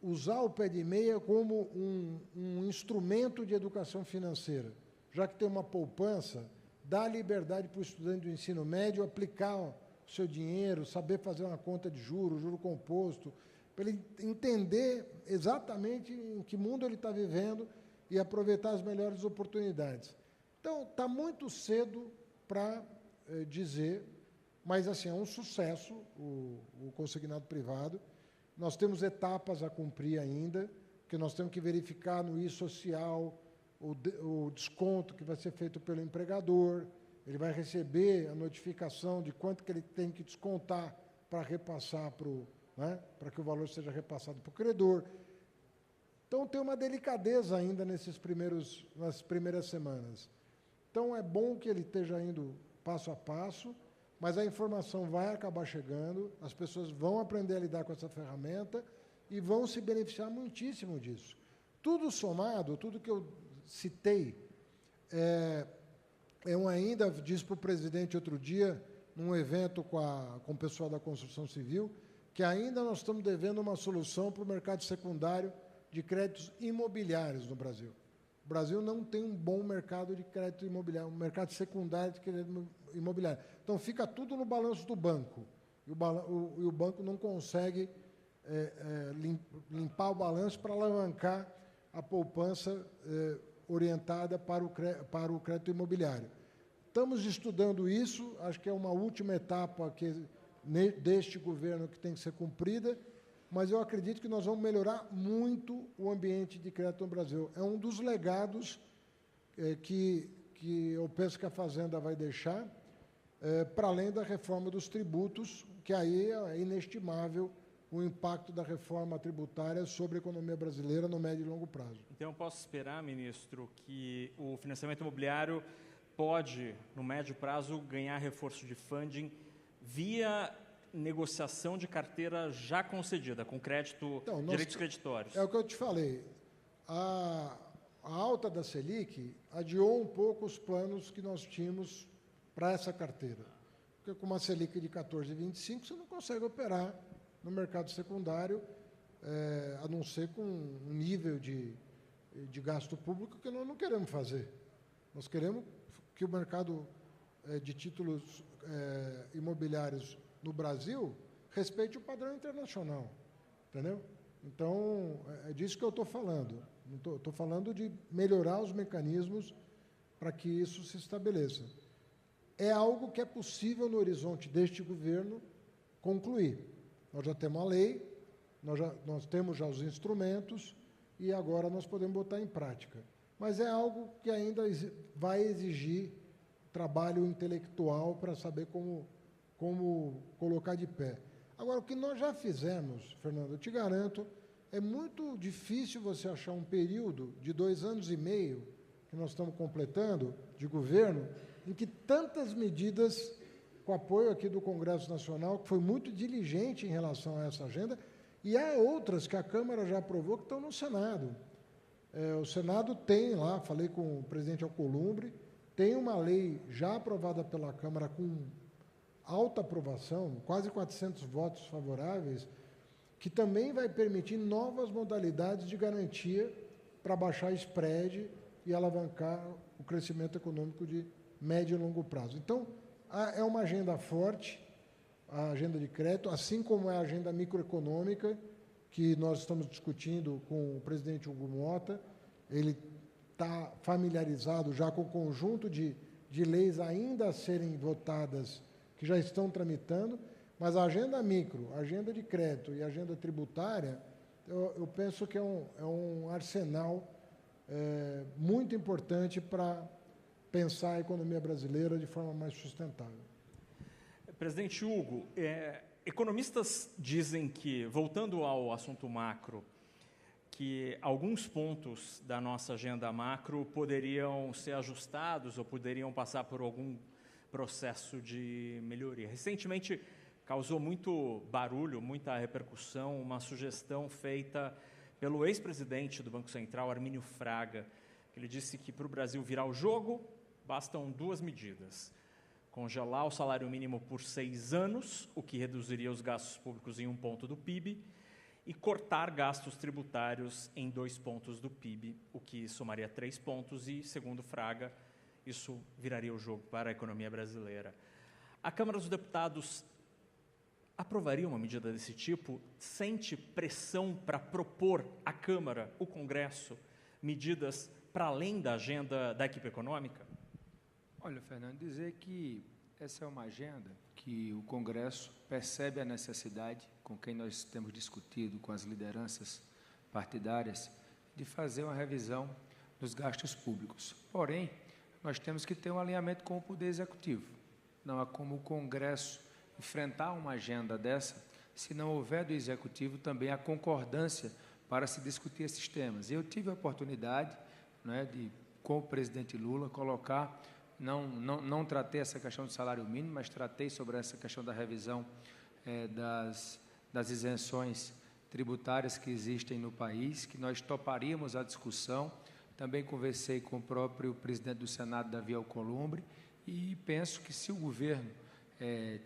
usar o pé de meia como um instrumento de educação financeira. Já que tem uma poupança, dá liberdade para o estudante do ensino médio aplicar o seu dinheiro, saber fazer uma conta de juro composto, para ele entender exatamente em que mundo ele está vivendo e aproveitar as melhores oportunidades. Então, está muito cedo para dizer, mas assim, é um sucesso o consignado privado. Nós temos etapas a cumprir ainda, porque nós temos que verificar no I-Social o desconto que vai ser feito pelo empregador, ele vai receber a notificação de quanto que ele tem que descontar para repassar para que o valor seja repassado para o credor. Então, tem uma delicadeza ainda nas primeiras semanas. Então, é bom que ele esteja indo passo a passo, mas a informação vai acabar chegando, as pessoas vão aprender a lidar com essa ferramenta e vão se beneficiar muitíssimo disso. Tudo somado, tudo que eu citei, eu ainda disse para o presidente outro dia, num evento com o pessoal da construção civil, que ainda nós estamos devendo uma solução para o mercado secundário de créditos imobiliários no Brasil. O Brasil não tem um bom mercado de crédito imobiliário, um mercado secundário de crédito imobiliário. Então, fica tudo no balanço do banco. E o banco não consegue limpar o balanço para alavancar a poupança orientada para o crédito imobiliário. Estamos estudando isso, acho que é uma última etapa deste governo que tem que ser cumprida, mas eu acredito que nós vamos melhorar muito o ambiente de crédito no Brasil. É um dos legados que eu penso que a Fazenda vai deixar, para além da reforma dos tributos, que aí é inestimável o impacto da reforma tributária sobre a economia brasileira no médio e longo prazo. Então, eu posso esperar, ministro, que o financiamento imobiliário pode, no médio prazo, ganhar reforço de funding via negociação de carteira já concedida, com crédito, então, direitos creditórios. É o que eu te falei. A alta da Selic adiou um pouco os planos que nós tínhamos para essa carteira. Porque com uma Selic de 14,25, você não consegue operar no mercado secundário, a não ser com um nível de gasto público que nós não queremos fazer. Nós queremos que o mercado de títulos imobiliários no Brasil respeite o padrão internacional, entendeu? Então, é disso que eu estou falando. Estou falando de melhorar os mecanismos para que isso se estabeleça. É algo que é possível no horizonte deste governo concluir. Nós já temos a lei, nós temos já os instrumentos e agora nós podemos botar em prática. Mas é algo que ainda vai exigir trabalho intelectual para saber como colocar de pé. Agora, o que nós já fizemos, Fernando, eu te garanto, é muito difícil você achar um período de 2 anos e meio, que nós estamos completando, de governo, em que tantas medidas, com apoio aqui do Congresso Nacional, que foi muito diligente em relação a essa agenda, e há outras que a Câmara já aprovou que estão no Senado. O Senado tem lá, falei com o presidente Alcolumbre, tem uma lei já aprovada pela Câmara com alta aprovação, quase 400 votos favoráveis, que também vai permitir novas modalidades de garantia para baixar spread e alavancar o crescimento econômico de médio e longo prazo. Então, é uma agenda forte, a agenda de crédito, assim como é a agenda microeconômica, que nós estamos discutindo com o presidente Hugo Mota. Ele está familiarizado já com o conjunto de leis ainda a serem votadas, que já estão tramitando, mas a agenda micro, a agenda de crédito e a agenda tributária, eu penso que é um arsenal muito importante para pensar a economia brasileira de forma mais sustentável. Presidente Hugo, economistas dizem que, voltando ao assunto macro, que alguns pontos da nossa agenda macro poderiam ser ajustados ou poderiam passar por algum processo de melhoria. Recentemente, causou muito barulho, muita repercussão, uma sugestão feita pelo ex-presidente do Banco Central, Armínio Fraga, que ele disse que para o Brasil virar o jogo, bastam 2 medidas. Congelar o salário mínimo por 6 anos, o que reduziria os gastos públicos em 1 ponto do PIB, e cortar gastos tributários em 2 pontos do PIB, o que somaria 3 pontos e, segundo Fraga, isso viraria o jogo para a economia brasileira. A Câmara dos Deputados aprovaria uma medida desse tipo? Sente pressão para propor à Câmara, o Congresso, medidas para além da agenda da equipe econômica? Olha, Fernando, dizer que essa é uma agenda que o Congresso percebe a necessidade, com quem nós temos discutido, com as lideranças partidárias, de fazer uma revisão dos gastos públicos. Porém, nós temos que ter um alinhamento com o Poder Executivo. Não há como o Congresso enfrentar uma agenda dessa se não houver do Executivo também a concordância para se discutir esses temas. Eu tive a oportunidade, de, com o presidente Lula, colocar, não tratei essa questão do salário mínimo, mas tratei sobre essa questão da revisão das isenções tributárias que existem no país, que nós toparíamos a discussão. Também conversei com o próprio presidente do Senado, Davi Alcolumbre, e penso que se o governo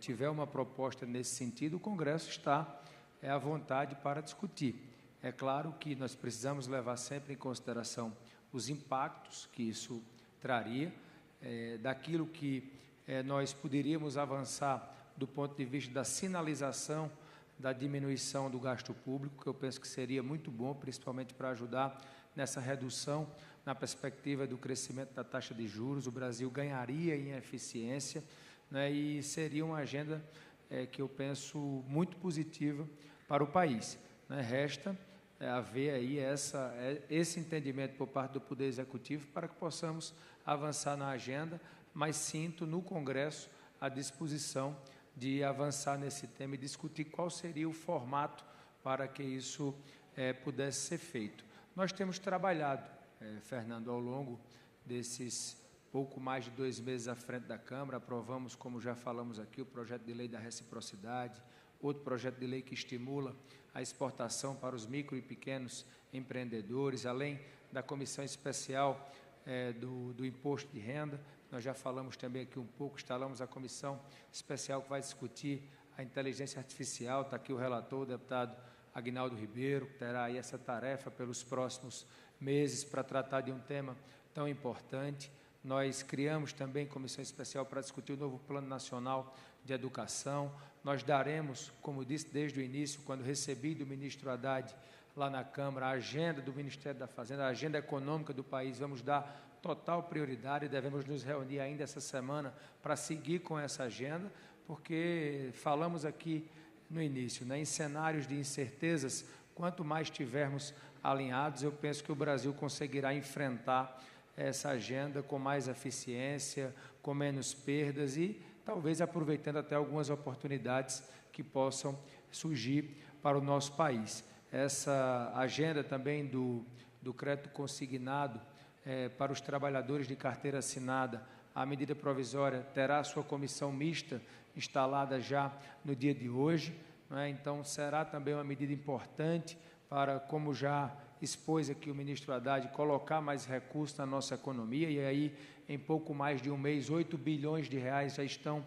tiver uma proposta nesse sentido, o Congresso está à vontade para discutir. É claro que nós precisamos levar sempre em consideração os impactos que isso traria, daquilo que nós poderíamos avançar do ponto de vista da sinalização da diminuição do gasto público, que eu penso que seria muito bom, principalmente para ajudar nessa redução, na perspectiva do crescimento da taxa de juros. O Brasil ganharia em eficiência, e seria uma agenda que eu penso muito positiva para o país. né? Resta haver aí esse entendimento por parte do Poder Executivo para que possamos avançar na agenda, mas sinto no Congresso a disposição de avançar nesse tema e discutir qual seria o formato para que isso pudesse ser feito. Nós temos trabalhado, Fernando, ao longo desses pouco mais de 2 meses à frente da Câmara, aprovamos, como já falamos aqui, o projeto de lei da reciprocidade, outro projeto de lei que estimula a exportação para os micro e pequenos empreendedores, além da comissão especial do imposto de renda. Nós já falamos também aqui um pouco, instalamos a comissão especial que vai discutir a inteligência artificial. Está aqui o relator, o deputado Aguinaldo Ribeiro, que terá aí essa tarefa pelos próximos meses para tratar de um tema tão importante. Nós criamos também comissão especial para discutir o novo Plano Nacional de Educação. Nós daremos, como disse desde o início, quando recebi do ministro Haddad lá na Câmara, a agenda do Ministério da Fazenda, a agenda econômica do país, vamos dar total prioridade e devemos nos reunir ainda essa semana para seguir com essa agenda, porque falamos aqui no início, né, em cenários de incertezas, quanto mais tivermos alinhados, eu penso que o Brasil conseguirá enfrentar essa agenda com mais eficiência, com menos perdas e talvez aproveitando até algumas oportunidades que possam surgir para o nosso país. Essa agenda também do crédito consignado para os trabalhadores de carteira assinada, a medida provisória terá sua comissão mista instalada já no dia de hoje, né? Então será também uma medida importante para, como já expôs aqui o ministro Haddad, colocar mais recursos na nossa economia, e aí em pouco mais de um mês, 8 bilhões de reais já estão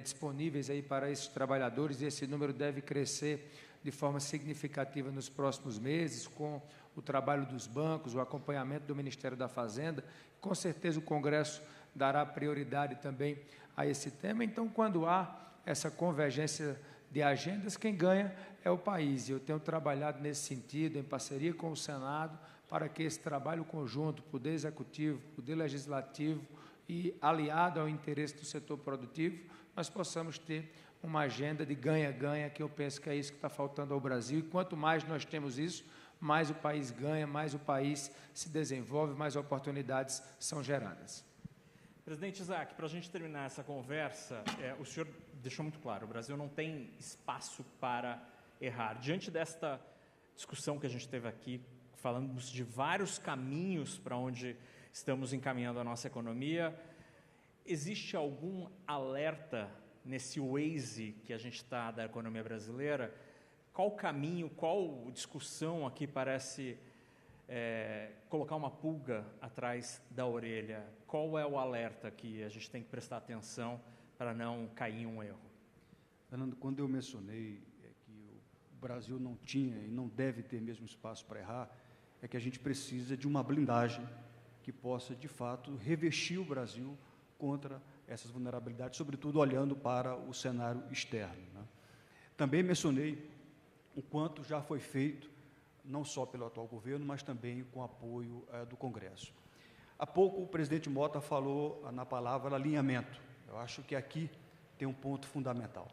disponíveis aí para esses trabalhadores, e esse número deve crescer de forma significativa nos próximos meses, com o trabalho dos bancos, o acompanhamento do Ministério da Fazenda. Com certeza o Congresso dará prioridade também a esse tema. Então, quando há essa convergência de agendas, quem ganha é o país. E eu tenho trabalhado nesse sentido, em parceria com o Senado, para que esse trabalho conjunto, Poder Executivo, Poder Legislativo e aliado ao interesse do setor produtivo, nós possamos ter uma agenda de ganha-ganha, que eu penso que é isso que está faltando ao Brasil. E quanto mais nós temos isso, mais o país ganha, mais o país se desenvolve, mais oportunidades são geradas. Presidente Isaac, para a gente terminar essa conversa, o senhor deixou muito claro, o Brasil não tem espaço para errar. Diante desta discussão que a gente teve aqui, falamos de vários caminhos para onde estamos encaminhando a nossa economia, existe algum alerta nesse Waze que a gente está da economia brasileira? Qual caminho, qual discussão aqui parece colocar uma pulga atrás da orelha? Qual é o alerta que a gente tem que prestar atenção para não cair em um erro? Fernando, quando eu mencionei que o Brasil não tinha e não deve ter mesmo espaço para errar, é que a gente precisa de uma blindagem que possa, de fato, revestir o Brasil contra essas vulnerabilidades, sobretudo olhando para o cenário externo, né? Também mencionei o quanto já foi feito, não só pelo atual governo, mas também com apoio do Congresso. Há pouco o presidente Mota falou na palavra alinhamento. Eu acho que aqui tem um ponto fundamental.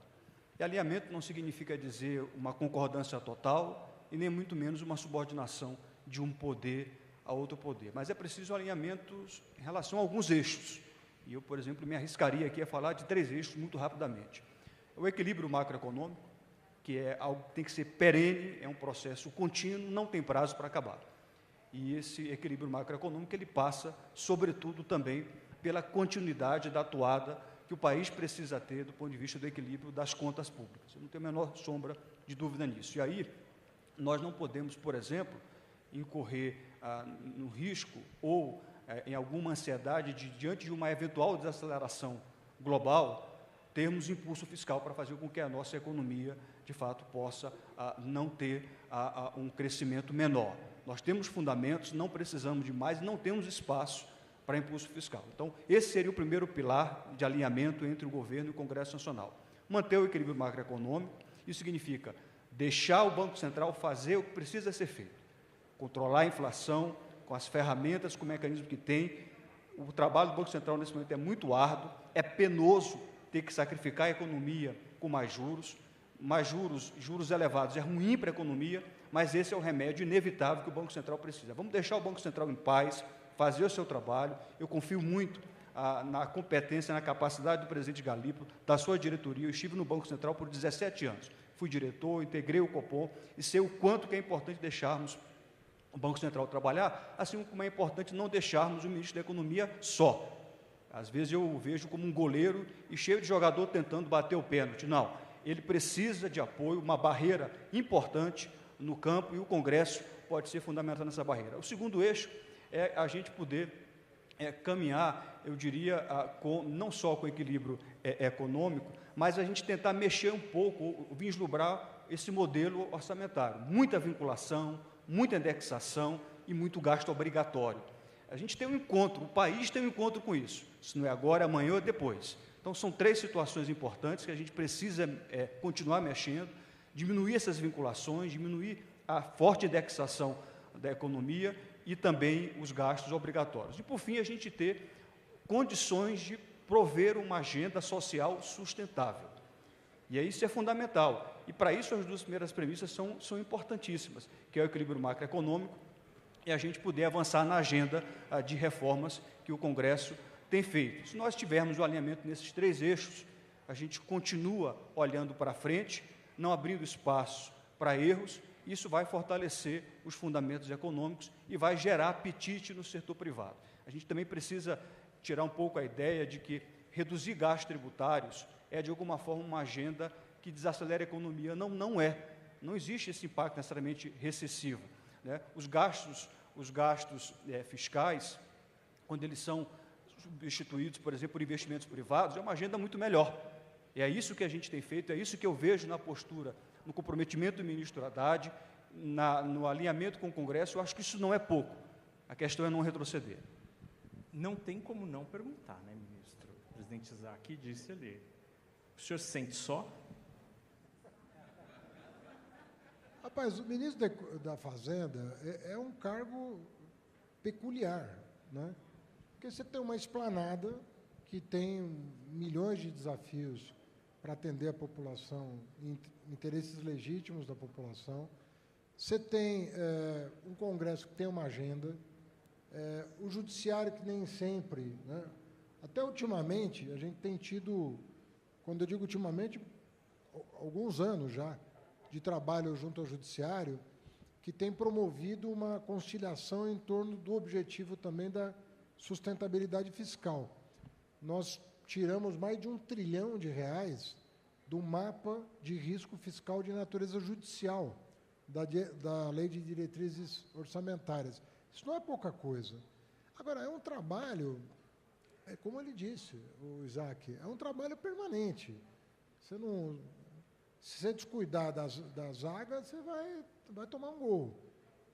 E alinhamento não significa dizer uma concordância total e nem muito menos uma subordinação de um poder a outro poder. Mas é preciso alinhamentos em relação a alguns eixos. E eu, por exemplo, me arriscaria aqui a falar de 3 eixos muito rapidamente. O equilíbrio macroeconômico, que é algo que tem que ser perene, é um processo contínuo, não tem prazo para acabar. E esse equilíbrio macroeconômico, ele passa, sobretudo, também pela continuidade da atuada que o país precisa ter do ponto de vista do equilíbrio das contas públicas. Eu não tenho a menor sombra de dúvida nisso. E aí, nós não podemos, por exemplo, incorrer no risco ou em alguma ansiedade diante de uma eventual desaceleração global, termos impulso fiscal para fazer com que a nossa economia, de fato, possa não ter um crescimento menor. Nós temos fundamentos, não precisamos de mais, não temos espaço para impulso fiscal. Então, esse seria o primeiro pilar de alinhamento entre o governo e o Congresso Nacional. Manter o equilíbrio macroeconômico, isso significa deixar o Banco Central fazer o que precisa ser feito, controlar a inflação com as ferramentas, com o mecanismo que tem. O trabalho do Banco Central, nesse momento, é muito árduo, é penoso ter que sacrificar a economia com mais juros, mais juros elevados é ruim para a economia, mas esse é o remédio inevitável que o Banco Central precisa. Vamos deixar o Banco Central em paz, fazer o seu trabalho. Eu confio muito na competência, na capacidade do presidente Galípolo, da sua diretoria. Eu estive no Banco Central por 17 anos. Fui diretor, integrei o Copom e sei o quanto que é importante deixarmos o Banco Central trabalhar, assim como é importante não deixarmos o ministro da Economia só. Às vezes eu o vejo como um goleiro e cheio de jogador tentando bater o pênalti. Não, ele precisa de apoio, uma barreira importante no campo, e o Congresso pode ser fundamental nessa barreira. O segundo eixo é a gente poder caminhar, eu diria, não só com equilíbrio econômico, mas a gente tentar mexer um pouco, vislumbrar esse modelo orçamentário. Muita vinculação, muita indexação e muito gasto obrigatório. A gente tem um encontro, o país tem um encontro com isso. Se não é agora, amanhã ou depois. Então, são 3 situações importantes que a gente precisa continuar mexendo, diminuir essas vinculações, diminuir a forte indexação da economia e também os gastos obrigatórios. E, por fim, a gente ter condições de prover uma agenda social sustentável. E aí isso é fundamental. E, para isso, as 2 primeiras premissas são importantíssimas, que é o equilíbrio macroeconômico e a gente poder avançar na agenda de reformas que o Congresso tem feito. Se nós tivermos o alinhamento nesses 3 eixos, a gente continua olhando para frente, não abrindo espaço para erros. Isso vai fortalecer os fundamentos econômicos e vai gerar apetite no setor privado. A gente também precisa tirar um pouco a ideia de que reduzir gastos tributários é, de alguma forma, uma agenda que desacelera a economia. Não é. Não existe esse impacto necessariamente recessivo, né? Os gastos fiscais, quando eles são substituídos, por exemplo, por investimentos privados, é uma agenda muito melhor. E é isso que a gente tem feito, é isso que eu vejo na postura, no comprometimento do ministro Haddad, no alinhamento com o Congresso. Eu acho que isso não é pouco. A questão é não retroceder. Não tem como não perguntar, né, ministro? O presidente Isaac disse ali, o senhor se sente só? Rapaz, o ministro da Fazenda é um cargo peculiar, né? Porque você tem uma esplanada que tem milhões de desafios para atender a população, interesses legítimos da população. Você tem um Congresso que tem uma agenda, o Judiciário que nem sempre, né? Até ultimamente, a gente tem tido, quando eu digo ultimamente, alguns anos já, de trabalho junto ao Judiciário, que tem promovido uma conciliação em torno do objetivo também da sustentabilidade fiscal. Nós tiramos mais de R$1 trilhão do mapa de risco fiscal de natureza judicial, da Lei de Diretrizes Orçamentárias. Isso não é pouca coisa. Agora, é um trabalho, como ele disse, o Isaac, é um trabalho permanente. Se você descuidar da zaga, você vai tomar um gol.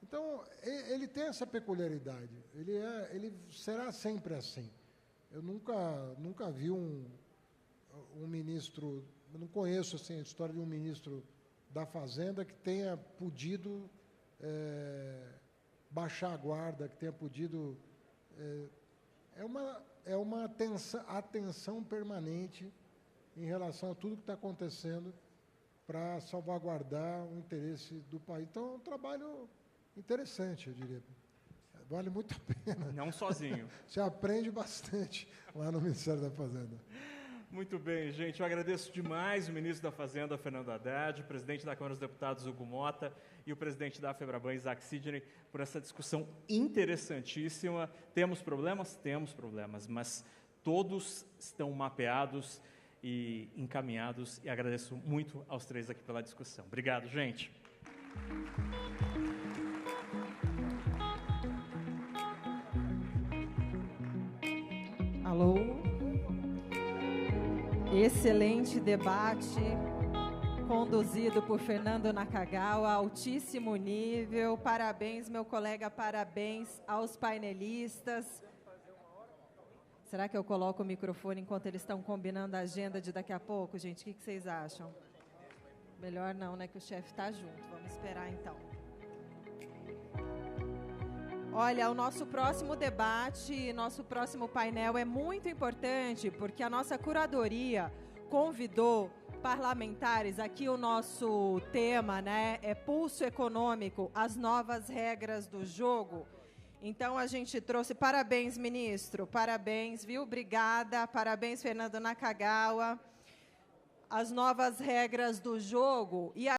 Então, ele tem essa peculiaridade. Ele será sempre assim. Eu nunca vi um ministro, eu não conheço assim, a história de um ministro da Fazenda que tenha podido baixar a guarda, que tenha podido... É uma atenção permanente em relação a tudo que está acontecendo para salvaguardar o interesse do país. Então, é um trabalho interessante, eu diria. Vale muito a pena. Não sozinho. Você aprende bastante lá no Ministério da Fazenda. Muito bem, gente. Eu agradeço demais o ministro da Fazenda, Fernando Haddad, o presidente da Câmara dos Deputados, Hugo Mota, e o presidente da FEBRABAN, Isaac Sidney, por essa discussão interessantíssima. Temos problemas, mas todos estão mapeados e encaminhados, e agradeço muito aos 3 aqui pela discussão. Obrigado, gente. Alô? Excelente debate, conduzido por Fernando Nakagawa, altíssimo nível. Parabéns, meu colega, parabéns aos painelistas. Será que eu coloco o microfone enquanto eles estão combinando a agenda de daqui a pouco, gente? O que vocês acham? Melhor não, né? Que o chefe está junto. Vamos esperar, então. Olha, o nosso próximo debate, nosso próximo painel é muito importante, porque a nossa curadoria convidou parlamentares, aqui o nosso tema, né, é Pulso Econômico, as novas regras do jogo. Então, a gente trouxe... Parabéns, ministro. Parabéns, viu? Obrigada. Parabéns, Fernando Nakagawa. As novas regras do jogo. E